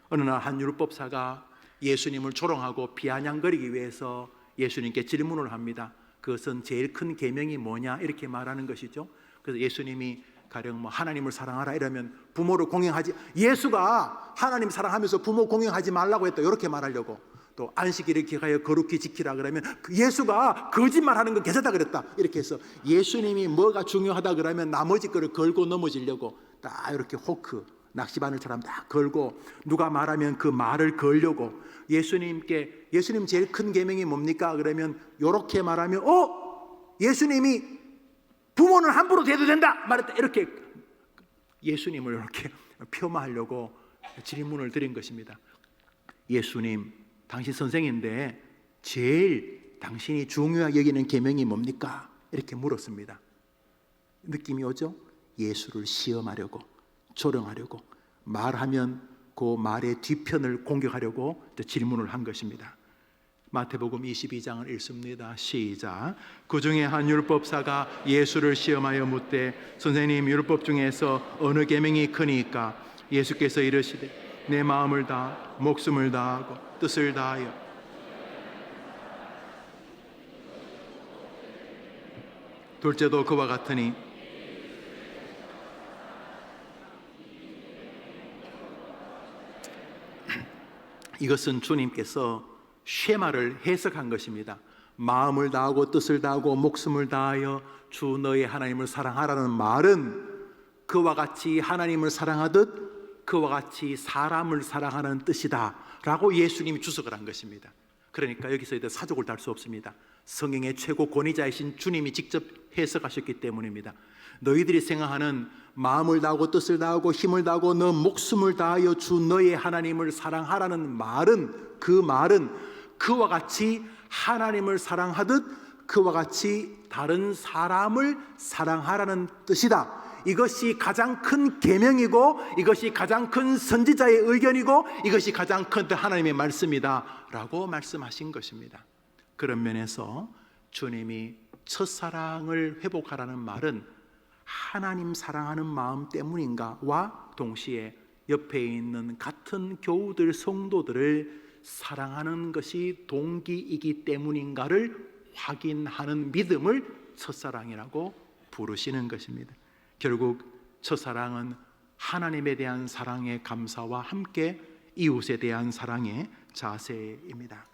어느 날 한 율법사가 예수님을 조롱하고 비아냥거리기 위해서 예수님께 질문을 합니다. 그것은 제일 큰 계명이 뭐냐 이렇게 말하는 것이죠. 그래서 예수님이 가령 뭐 하나님을 사랑하라 이러면 부모를 공경하지, 예수가 하나님 사랑하면서 부모 공경하지 말라고 했다 이렇게 말하려고, 또 안식일을 기하여 거룩히 지키라 그러면 예수가 거짓말하는 건 괜찮다 그랬다 이렇게 해서 예수님이 뭐가 중요하다 그러면 나머지 거를 걸고 넘어지려고 딱 이렇게 호크 낚시바늘처럼 딱 걸고, 누가 말하면 그 말을 걸려고, 예수님 제일 큰 계명이 뭡니까? 그러면 이렇게 말하면 예수님이 부모는 함부로 대도 된다 말했다 이렇게 예수님을 이렇게 폄하하려고 질문을 드린 것입니다. 예수님, 당신 선생인데 제일 당신이 중요하게 여기는 계명이 뭡니까? 이렇게 물었습니다. 느낌이 오죠? 예수를 시험하려고, 조롱하려고, 말하면 그 말의 뒤편을 공격하려고 질문을 한 것입니다. 마태복음 22장을 읽습니다. 시작. 그 중에 한 율법사가 예수를 시험하여 묻되 선생님, 율법 중에서 어느 계명이 크니까? 예수께서 이르시되 내 마음을 다 목숨을 다하고 뜻을 다하여. 둘째도 그와 같으니. 이것은 주님께서 쉐마를 해석한 것입니다. 마음을 다하고 뜻을 다하고 목숨을 다하여 주 너의 하나님을 사랑하라는 말은 그와 같이 하나님을 사랑하듯 그와 같이 사람을 사랑하는 뜻이다 라고 예수님이 주석을 한 것입니다. 그러니까 여기서 이제 사족을 달 수 없습니다. 성경의 최고 권위자이신 주님이 직접 해석하셨기 때문입니다. 너희들이 생각하는 마음을 다하고 뜻을 다하고 힘을 다하고 너 목숨을 다하여 주 너의 하나님을 사랑하라는 말은, 그 말은 그와 같이 하나님을 사랑하듯 그와 같이 다른 사람을 사랑하라는 뜻이다. 이것이 가장 큰 계명이고 이것이 가장 큰 선지자의 의견이고 이것이 가장 큰 하나님의 말씀이다 라고 말씀하신 것입니다. 그런 면에서 주님이 첫사랑을 회복하라는 말은 하나님 사랑하는 마음 때문인가와 동시에 옆에 있는 같은 교우들, 성도들을 사랑하는 것이 동기이기 때문인가를 확인하는 믿음을 첫사랑이라고 부르시는 것입니다. 결국 첫사랑은 하나님에 대한 사랑의 감사와 함께 이웃에 대한 사랑의 자세입니다.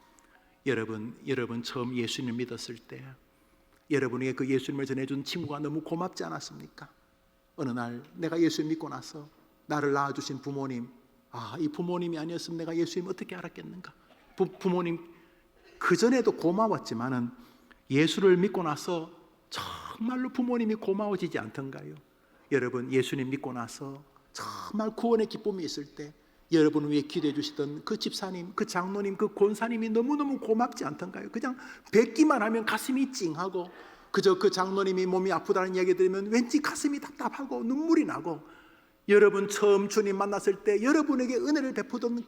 여러분 처음 예수님을 믿었을 때 여러분에게 그 예수님을 전해준 친구가 너무 고맙지 않았습니까? 어느 날 내가 예수를 믿고 나서 나를 낳아주신 부모님, 이 부모님이 아니었으면 내가 예수님 어떻게 알았겠는가? 부모님 그전에도 고마웠지만은 예수를 믿고 나서 정말로 부모님이 고마워지지 않던가요? 여러분, 예수님 믿고 나서 정말 구원의 기쁨이 있을 때 여러분을 위해 기도해 주시던 그 집사님, 그 장로님, 그 권사님이 너무너무 고맙지 않던가요? 그냥 뵙기만 하면 가슴이 찡하고, 그저 그 장로님이 몸이 아프다는 이야기 들으면 왠지 가슴이 답답하고 눈물이 나고, 여러분 처음 주님 만났을 때 여러분에게 은혜를 베푸던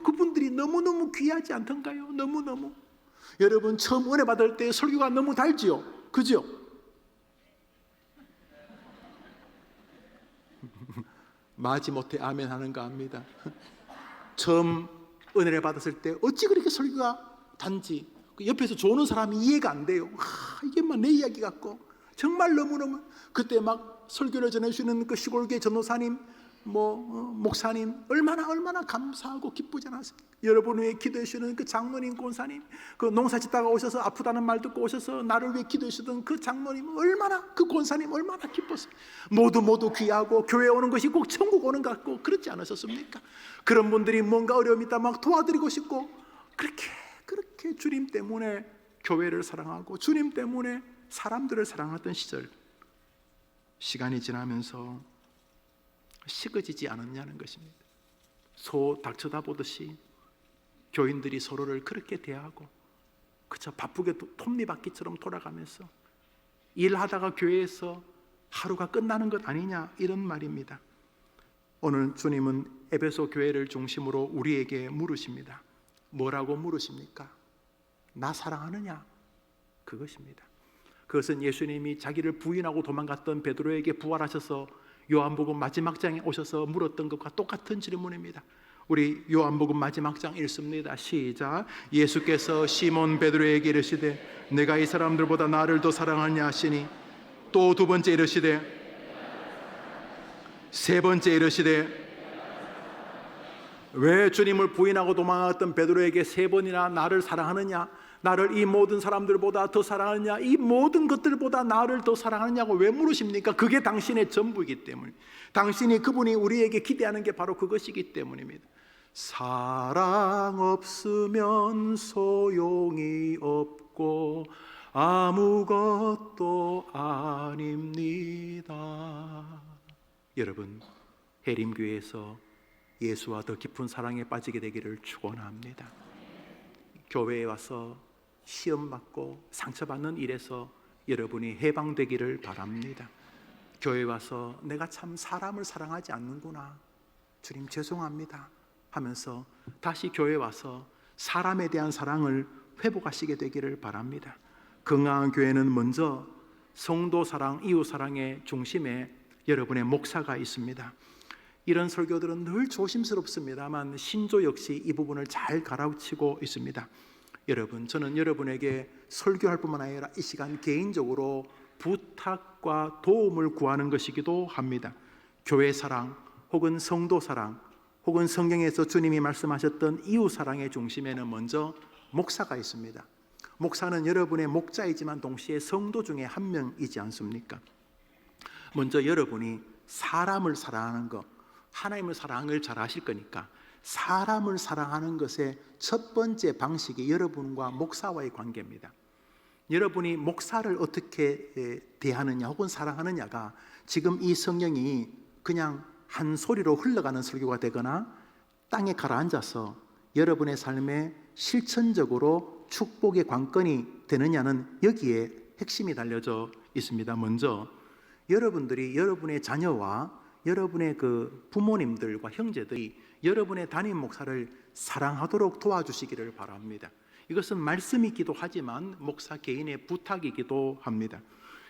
그분들이 너무너무 귀하지 않던가요? 너무너무. 여러분 처음 은혜 받을 때 설교가 너무 달지요? 그죠? 마지못해 아멘 하는가 합니다. 처음 은혜를 받았을 때 어찌 그렇게 설교가 단지 옆에서 조는 사람이 이해가 안 돼요. 이게 막 내 이야기 같고 정말 너무너무 그때 막 설교를 전해주시는 그 시골교회 전도사님 목사님 얼마나 감사하고 기쁘지 않았습니까? 여러분 위해 기도해 주시는 그 장로님 권사님, 그 농사 짓다가 오셔서 아프다는 말 듣고 오셔서 나를 위해 기도해 주시던 그 장로님 그 권사님 얼마나 기뻤어요. 모두 귀하고 교회 오는 것이 꼭 천국 오는 것 같고 그렇지 않으셨습니까? 그런 분들이 뭔가 어려움이 있다 막 도와드리고 싶고 그렇게 주님 때문에 교회를 사랑하고 주님 때문에 사람들을 사랑하던 시간이 지나면서 식어지지 않았냐는 것입니다. 소 닭 쳐다보듯이 교인들이 서로를 그렇게 대하고 그저 바쁘게 톱니바퀴처럼 돌아가면서 일하다가 교회에서 하루가 끝나는 것 아니냐 이런 말입니다. 오늘 주님은 에베소 교회를 중심으로 우리에게 물으십니다. 뭐라고 물으십니까? 나 사랑하느냐? 그것입니다. 그것은 예수님이 자기를 부인하고 도망갔던 베드로에게 부활하셔서 요한복음 마지막 장에 오셔서 물었던 것과 똑같은 질문입니다. 우리 요한복음 마지막 장 읽습니다. 시작. 예수께서 시몬 베드로에게 이르시되 내가 이 사람들보다 나를 더 사랑하냐 하시니 또 두 번째 이르시되 세 번째 이르시되 왜 주님을 부인하고 도망갔던 베드로에게 세 번이나 나를 사랑하느냐, 나를 이 모든 사람들보다 더 사랑하느냐, 이 모든 것들보다 나를 더 사랑하느냐고 왜 물으십니까? 그게 당신의 전부이기 때문에, 당신이 그분이 우리에게 기대하는 게 바로 그것이기 때문입니다. 사랑 없으면 소용이 없고 아무것도 아닙니다. 여러분, 해림교회에서 예수와 더 깊은 사랑에 빠지게 되기를 축원합니다. 교회에 와서 시험받고 상처받는 일에서 여러분이 해방되기를 바랍니다. 교회에 와서 내가 참 사람을 사랑하지 않는구나, 주님 죄송합니다 하면서 다시 교회에 와서 사람에 대한 사랑을 회복하시게 되기를 바랍니다. 건강한 교회는 먼저 성도 사랑, 이웃 사랑의 중심에 여러분의 목사가 있습니다. 이런 설교들은 늘 조심스럽습니다만 신조 역시 이 부분을 잘 가르치고 있습니다. 여러분, 저는 여러분에게 설교할 뿐만 아니라 이 시간 개인적으로 부탁과 도움을 구하는 것이기도 합니다. 교회 사랑 혹은 성도 사랑 혹은 성경에서 주님이 말씀하셨던 이웃 사랑의 중심에는 먼저 목사가 있습니다. 목사는 여러분의 목자이지만 동시에 성도 중에 한 명이지 않습니까? 먼저 여러분이 사람을 사랑하는 것, 하나님을 사랑을 잘 아실 거니까 사람을 사랑하는 것의 첫 번째 방식이 여러분과 목사와의 관계입니다. 여러분이 목사를 어떻게 대하느냐 혹은 사랑하느냐가 지금 이 성경이 그냥 한 소리로 흘러가는 설교가 되거나 땅에 가라앉아서 여러분의 삶에 실천적으로 축복의 관건이 되느냐는 여기에 핵심이 달려져 있습니다. 먼저 여러분들이 여러분의 자녀와 여러분의 그 부모님들과 형제들이 여러분의 담임 목사를 사랑하도록 도와주시기를 바랍니다. 이것은 말씀이기도 하지만 목사 개인의 부탁이기도 합니다.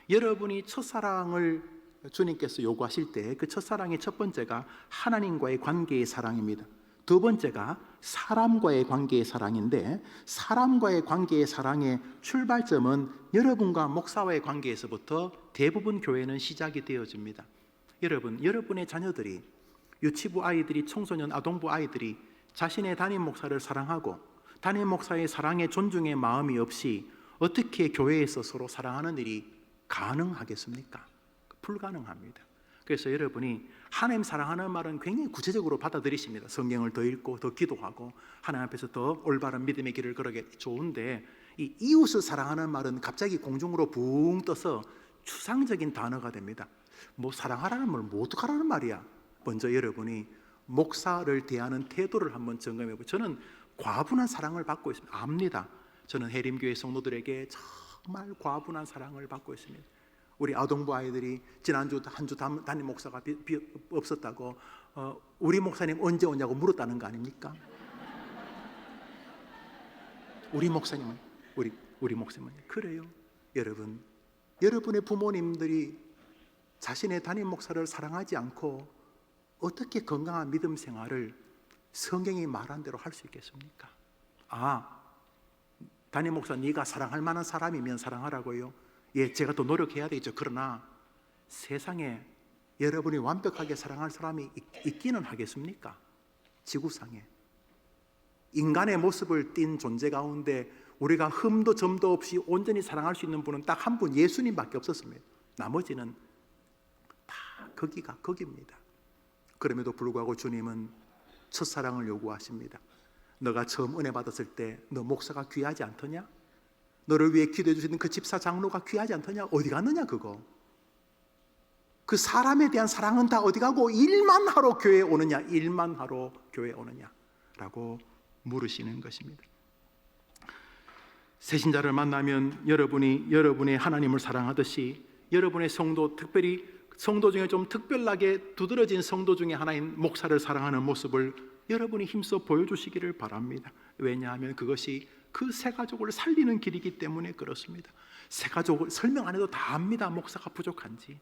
여러분이 첫사랑을 주님께서 요구하실 때 그 첫사랑의 첫 번째가 하나님과의 관계의 사랑입니다. 두 번째가 사람과의 관계의 사랑인데, 사람과의 관계의 사랑의 출발점은 여러분과 목사와의 관계에서부터 대부분 교회는 시작이 되어집니다. 여러분, 여러분의 자녀들이, 유치부 아이들이, 청소년 아동부 아이들이 자신의 담임 목사를 사랑하고 담임 목사의 사랑에 존중의 마음이 없이 어떻게 교회에서 서로 사랑하는 일이 가능하겠습니까? 불가능합니다. 그래서 여러분이 하나님 사랑하는 말은 굉장히 구체적으로 받아들이십니다. 성경을 더 읽고 더 기도하고 하나님 앞에서 더 올바른 믿음의 길을 걸어가기 좋은데, 이 이웃을 사랑하는 말은 갑자기 공중으로 붕 떠서 추상적인 단어가 됩니다. 뭐 사랑하라는 말, 뭐 어떡하라는 말이야? 먼저 여러분이 목사를 대하는 태도를 한번 점검해보고, 저는 과분한 사랑을 받고 있습니다. 압니다. 저는 해림교회 성도들에게 정말 과분한 사랑을 받고 있습니다. 우리 아동부 아이들이 지난주 한 주 담임 목사가 없었다고 우리 목사님 언제 오냐고 물었다는 거 아닙니까? 우리 목사님은 우리 목사님은 그래요. 여러분, 여러분의 부모님들이 자신의 담임 목사를 사랑하지 않고 어떻게 건강한 믿음 생활을 성경이 말한 대로 할 수 있겠습니까? 담임 목사, 네가 사랑할 만한 사람이면 사랑하라고요? 예, 제가 더 노력해야 되겠죠. 그러나 세상에 여러분이 완벽하게 사랑할 사람이 있기는 하겠습니까? 지구상에 인간의 모습을 띤 존재 가운데 우리가 흠도 점도 없이 온전히 사랑할 수 있는 분은 딱 한 분, 예수님밖에 없었습니다. 나머지는 다 거기입니다. 그럼에도 불구하고 주님은 첫사랑을 요구하십니다. 너가 처음 은혜 받았을 때 너 목사가 귀하지 않더냐? 너를 위해 기도해 주시는 그 집사 장로가 귀하지 않더냐? 어디 갔느냐 그거? 그 사람에 대한 사랑은 다 어디 가고 일만 하러 교회에 오느냐? 일만 하러 교회에 오느냐? 라고 물으시는 것입니다. 새신자를 만나면 여러분이 여러분의 하나님을 사랑하듯이 여러분의 성도, 특별히 성도 중에 좀 특별하게 두드러진 성도 중에 하나인 목사를 사랑하는 모습을 여러분이 힘써 보여주시기를 바랍니다. 왜냐하면 그것이 그 새 가족을 살리는 길이기 때문에 그렇습니다. 새 가족을 설명 안 해도 다 압니다. 목사가 부족한지.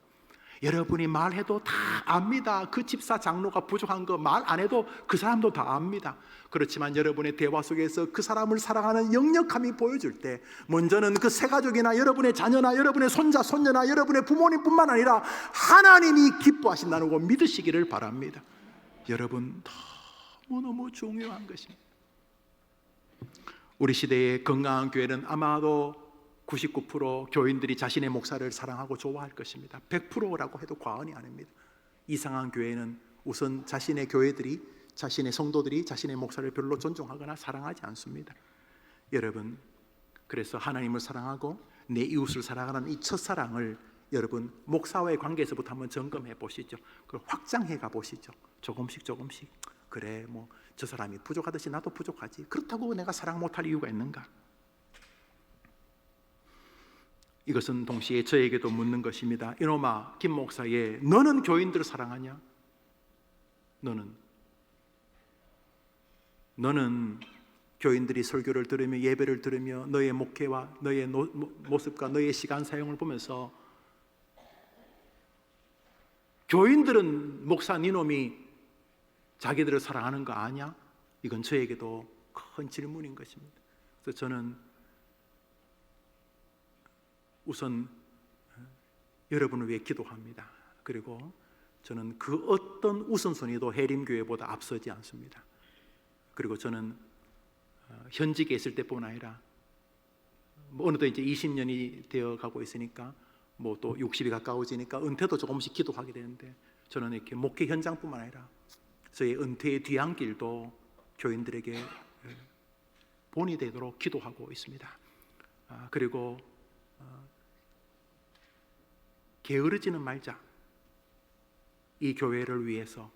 여러분이 말해도 다 압니다. 그 집사 장로가 부족한 거 말 안 해도 그 사람도 다 압니다. 그렇지만 여러분의 대화 속에서 그 사람을 사랑하는 역력함이 보여줄 때 먼저는 그 새 가족이나 여러분의 자녀나 여러분의 손자 손녀나 여러분의 부모님뿐만 아니라 하나님이 기뻐하신다는 거 믿으시기를 바랍니다. 여러분 너무너무 중요한 것입니다. 우리 시대의 건강한 교회는 아마도 99% 교인들이 자신의 목사를 사랑하고 좋아할 것입니다. 100%라고 해도 과언이 아닙니다. 이상한 교회는 우선 자신의 교회들이, 자신의 성도들이 자신의 목사를 별로 존중하거나 사랑하지 않습니다. 여러분, 그래서 하나님을 사랑하고 내 이웃을 사랑하는 이 첫사랑을 여러분 목사와의 관계에서부터 한번 점검해 보시죠. 그걸 확장해 가 보시죠. 조금씩 그래 뭐 저 사람이 부족하듯이 나도 부족하지. 그렇다고 내가 사랑 못할 이유가 있는가? 이것은 동시에 저에게도 묻는 것입니다. 이놈아 김 목사의 너는 교인들을 사랑하냐? 너는 교인들이 설교를 들으며 예배를 들으며 너의 목회와 너의 모습과 너의 시간 사용을 보면서 교인들은 목사 니놈이 자기들을 사랑하는 거 아냐? 이건 저에게도 큰 질문인 것입니다. 그래서 저는 우선 여러분을 위해 기도합니다. 그리고 저는 그 어떤 우선순위도 해림교회보다 앞서지 않습니다. 그리고 저는 현직에 있을 때뿐만 아니라 어느덧 이제 20년이 되어 가고 있으니까 뭐 또 60이 가까워지니까 은퇴도 조금씩 기도하게 되는데 저는 이렇게 목회 현장뿐만 아니라 저의 은퇴의 뒤안길도 교인들에게 본이 되도록 기도하고 있습니다. 그리고 게으르지는 말자. 이 교회를 위해서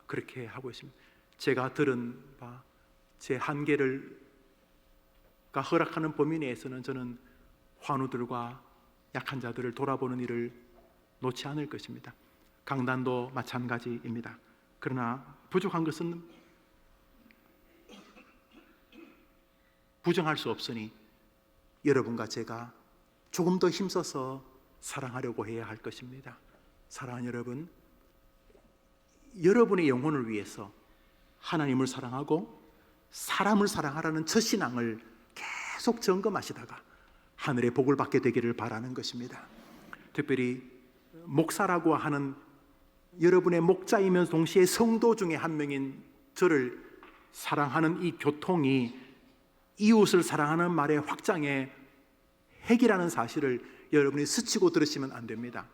그렇게 하고 있습니다. 제가 들은 바, 제 한계가 허락하는 범위 내에서는 저는 환우들과 약한 자들을 돌아보는 일을 놓지 않을 것입니다. 강단도 마찬가지입니다. 그러나 부족한 것은 부정할 수 없으니 여러분과 제가 조금 더 힘써서 사랑하려고 해야 할 것입니다. 사랑하는 여러분, 여러분의 영혼을 위해서 하나님을 사랑하고 사람을 사랑하라는 첫 신앙을 계속 점검하시다가 하늘의 복을 받게 되기를 바라는 것입니다. 특별히 목사라고 하는 여러분의 목자이면서 동시에 성도 중에 한 명인 저를 사랑하는 이 교통이 이웃을 사랑하는 말의 확장의 핵이라는 사실을 여러분이 스치고 들으시면 안 됩니다.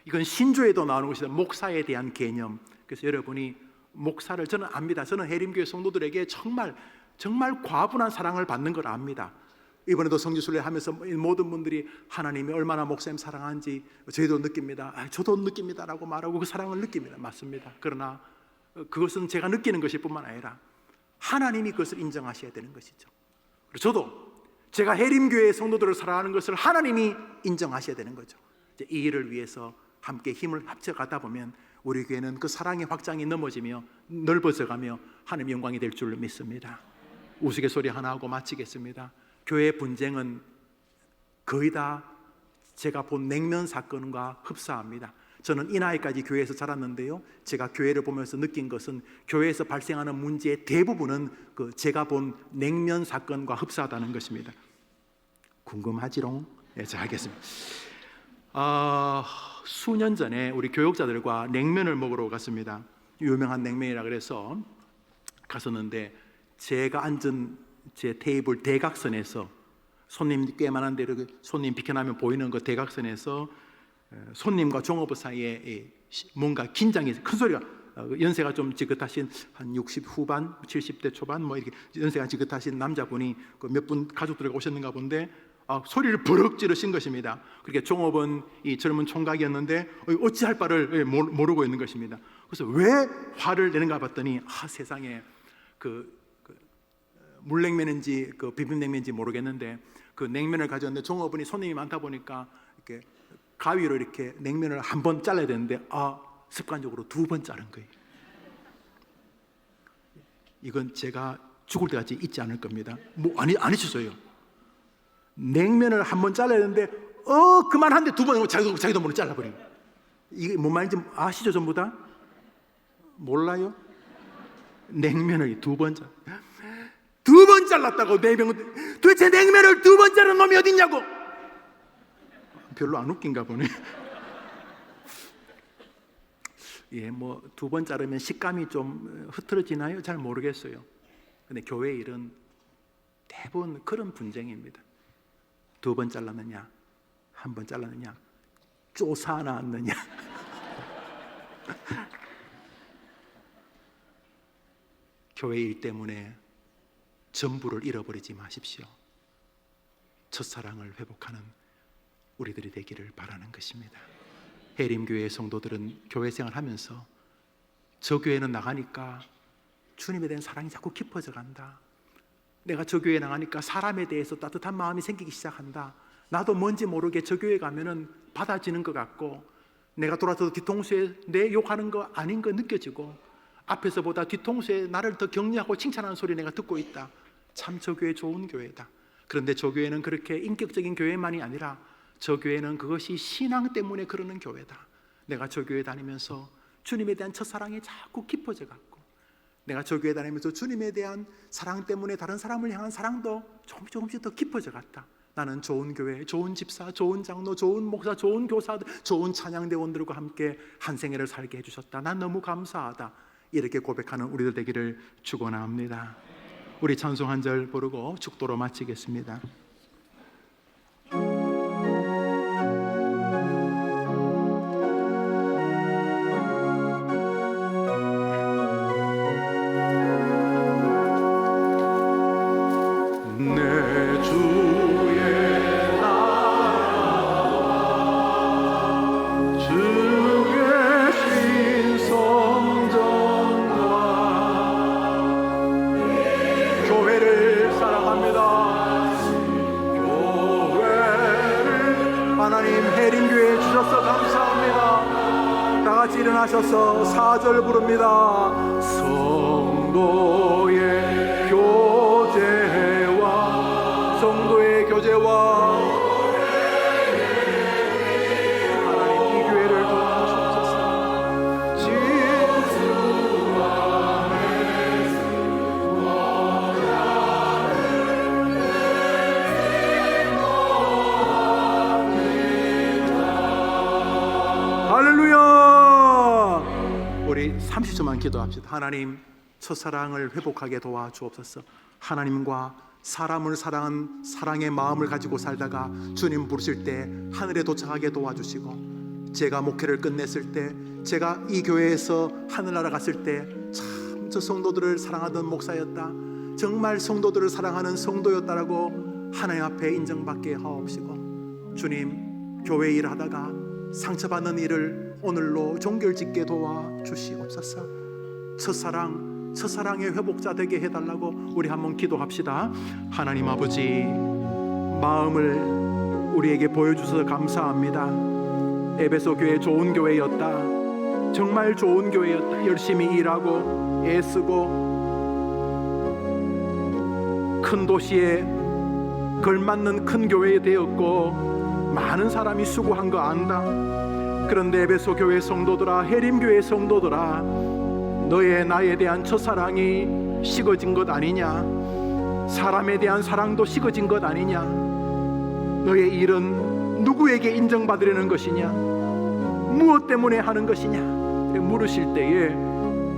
이건 신조에도 나오는 것이다. 목사에 대한 개념. 그래서 여러분이 목사를 저는 압니다. 저는 해림교회 성도들에게 정말 과분한 사랑을 받는 걸 압니다. 이번에도 성지순례 하면서 모든 분들이 하나님이 얼마나 목사님 사랑하는지 저희도 느낍니다. 저도 느낍니다라고 말하고 그 사랑을 느낍니다. 맞습니다. 그러나 그것은 제가 느끼는 것일 뿐만 아니라 하나님이 그것을 인정하셔야 되는 것이죠. 그리고 저도 제가 해림교회 성도들을 사랑하는 것을 하나님이 인정하셔야 되는 거죠. 이제 이 일을 위해서 함께 힘을 합쳐가다 보면 우리 교회는 그 사랑의 확장이 넘어지며 넓어져가며 하나님의 영광이 될 줄 믿습니다. 우스갯소리 하나 하고 마치겠습니다. 교회 분쟁은 거의 다 제가 본 냉면 사건과 흡사합니다. 저는 이 나이까지 교회에서 자랐는데요, 제가 교회를 보면서 느낀 것은 교회에서 발생하는 문제의 대부분은 제가 본 냉면 사건과 흡사하다는 것입니다. 궁금하지롱? 네, 자, 하겠습니다. 수년 전에 우리 교육자들과 냉면을 먹으러 갔습니다. 유명한 냉면이라 그래서 갔었는데, 제가 앉은 제 테이블 대각선에서, 손님 꽤 많은데 이렇게 손님 비켜나면 보이는 그 대각선에서 손님과 종업원 사이에 뭔가 긴장이, 큰 소리가, 연세가 좀 지긋하신 한 60 후반, 70대 초반 뭐 이렇게 연세가 지긋하신 남자분이 몇 분 가족들이 오셨는가 본데 소리를 버럭 지르신 것입니다. 그렇게 종업원, 이 젊은 총각이었는데 어찌할 바를 모르고 있는 것입니다. 그래서 왜 화를 내는가 봤더니 세상에 물냉면인지 비빔냉면인지 모르겠는데 그 냉면을 가져왔는데 종업원이 손님이 많다 보니까 이렇게 가위로 이렇게 냉면을 한 번 잘라야 되는데 습관적으로 2번 자른 거예요. 이건 제가 죽을 때까지 잊지 않을 겁니다. 안 잊혔어요. 냉면을 한 번 잘라야 되는데 그만한데 2번 자기도 모르게 잘라버린 거예요. 이게 뭔 말인지 아시죠? 전부 다? 몰라요? 냉면을 2번 2번 잘랐다고. 냉면, 도대체 냉면을 2번 자른 놈이 어딨냐고. 별로 안 웃긴가 보네. 예, 2번 자르면 식감이 좀 흐트러지나요? 잘 모르겠어요. 근데 교회 일은 대부분 그런 분쟁입니다. 2번 잘랐느냐, 1번 잘랐느냐, 쫓아놨느냐. 교회 일 때문에 전부를 잃어버리지 마십시오. 첫사랑을 회복하는 우리들이 되기를 바라는 것입니다. 해림교회 성도들은 교회 생활하면서 저 교회는 나가니까 주님에 대한 사랑이 자꾸 깊어져 간다. 내가 저 교회 나가니까 사람에 대해서 따뜻한 마음이 생기기 시작한다. 나도 뭔지 모르게 저 교회 가면은 받아지는 것 같고, 내가 돌아서도 뒤통수에 내 욕하는 거 아닌 거 느껴지고, 앞에서보다 뒤통수에 나를 더 격려하고 칭찬하는 소리 내가 듣고 있다. 참 저 교회 좋은 교회다. 그런데 저 교회는 그렇게 인격적인 교회만이 아니라 저 교회는 그것이 신앙 때문에 그러는 교회다. 내가 저 교회 다니면서 주님에 대한 첫사랑이 자꾸 깊어져 갔고, 내가 저 교회 다니면서 주님에 대한 사랑 때문에 다른 사람을 향한 사랑도 조금씩 더 깊어져 갔다. 나는 좋은 교회, 좋은 집사, 좋은 장로, 좋은 목사, 좋은 교사, 좋은 찬양대원들과 함께 한 생애를 살게 해주셨다. 난 너무 감사하다. 이렇게 고백하는 우리들 되기를 축원합니다. 우리 찬송 한 절 부르고 축도로 마치겠습니다. 일어나셔서 4절 부릅니다. 성도의 교제와 하나님 이 교회를 도와주옵소서. 진수와 할렐루야. 우리 30초만 기도합시다. 하나님, 첫사랑을 회복하게 도와주옵소서. 하나님과 사람을 사랑한 사랑의 마음을 가지고 살다가 주님 부르실 때 하늘에 도착하게 도와주시고, 제가 목회를 끝냈을 때, 제가 이 교회에서 하늘나라 갔을 때 참 저 성도들을 사랑하던 목사였다, 정말 성도들을 사랑하는 성도였다라고 하나님 앞에 인정받게 하옵시고, 주님 교회 일을 하다가 상처받는 일을 오늘로 종결짓게 도와주시옵소서. 첫사랑의 회복자 되게 해달라고 우리 한번 기도합시다. 하나님 아버지, 마음을 우리에게 보여주셔서 감사합니다. 에베소 교회 좋은 교회였다. 정말 좋은 교회였다. 열심히 일하고 애쓰고 큰 도시에 걸맞는 큰 교회 되었고, 많은 사람이 수고한 거 안다. 그런데 에베소 교회 성도들아, 해림 교회 성도들아, 너의 나에 대한 첫사랑이 식어진 것 아니냐? 사람에 대한 사랑도 식어진 것 아니냐? 너의 일은 누구에게 인정받으려는 것이냐? 무엇 때문에 하는 것이냐? 물으실 때에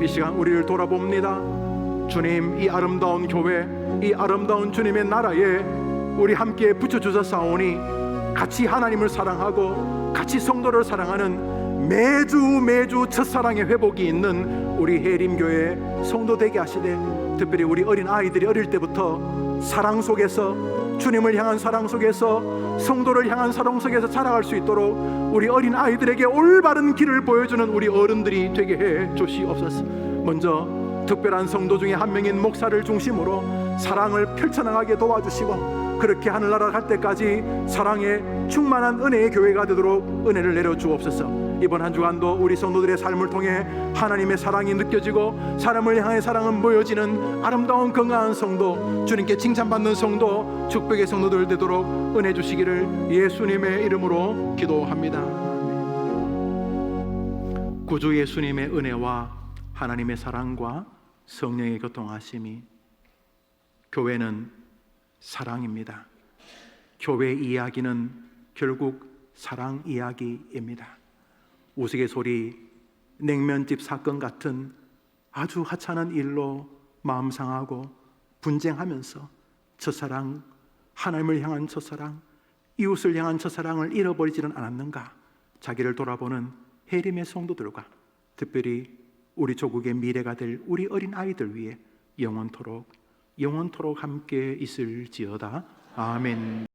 이 시간 우리를 돌아봅니다. 주님, 이 아름다운 교회, 이 아름다운 주님의 나라에 우리 함께 붙여주셨사오니 같이 하나님을 사랑하고 같이 성도를 사랑하는 매주 첫사랑의 회복이 있는 우리 해림교회 성도 되게 하시되, 특별히 우리 어린 아이들이 어릴 때부터 사랑 속에서, 주님을 향한 사랑 속에서, 성도를 향한 사랑 속에서 자라갈 수 있도록 우리 어린 아이들에게 올바른 길을 보여주는 우리 어른들이 되게 해 주시옵소서. 먼저 특별한 성도 중에 한 명인 목사를 중심으로 사랑을 펼쳐나가게 도와주시고, 그렇게 하늘나라 갈 때까지 사랑의 충만한 은혜의 교회가 되도록 은혜를 내려 주옵소서. 이번 한 주간도 우리 성도들의 삶을 통해 하나님의 사랑이 느껴지고 사람을 향해 사랑은 보여지는 아름다운 건강한 성도, 주님께 칭찬받는 성도, 축복의 성도들 되도록 은혜 주시기를 예수님의 이름으로 기도합니다. 구주 예수님의 은혜와 하나님의 사랑과 성령의 교통하심이, 교회는 사랑입니다. 교회 이야기는 결국 사랑 이야기입니다. 우스갯소리, 냉면집 사건 같은 아주 하찮은 일로 마음 상하고 분쟁하면서 첫사랑, 하나님을 향한 첫사랑, 이웃을 향한 첫사랑을 잃어버리지는 않았는가? 자기를 돌아보는 해림의 성도들과 특별히 우리 조국의 미래가 될 우리 어린 아이들 위해 영원토록 함께 있을지어다. 아멘.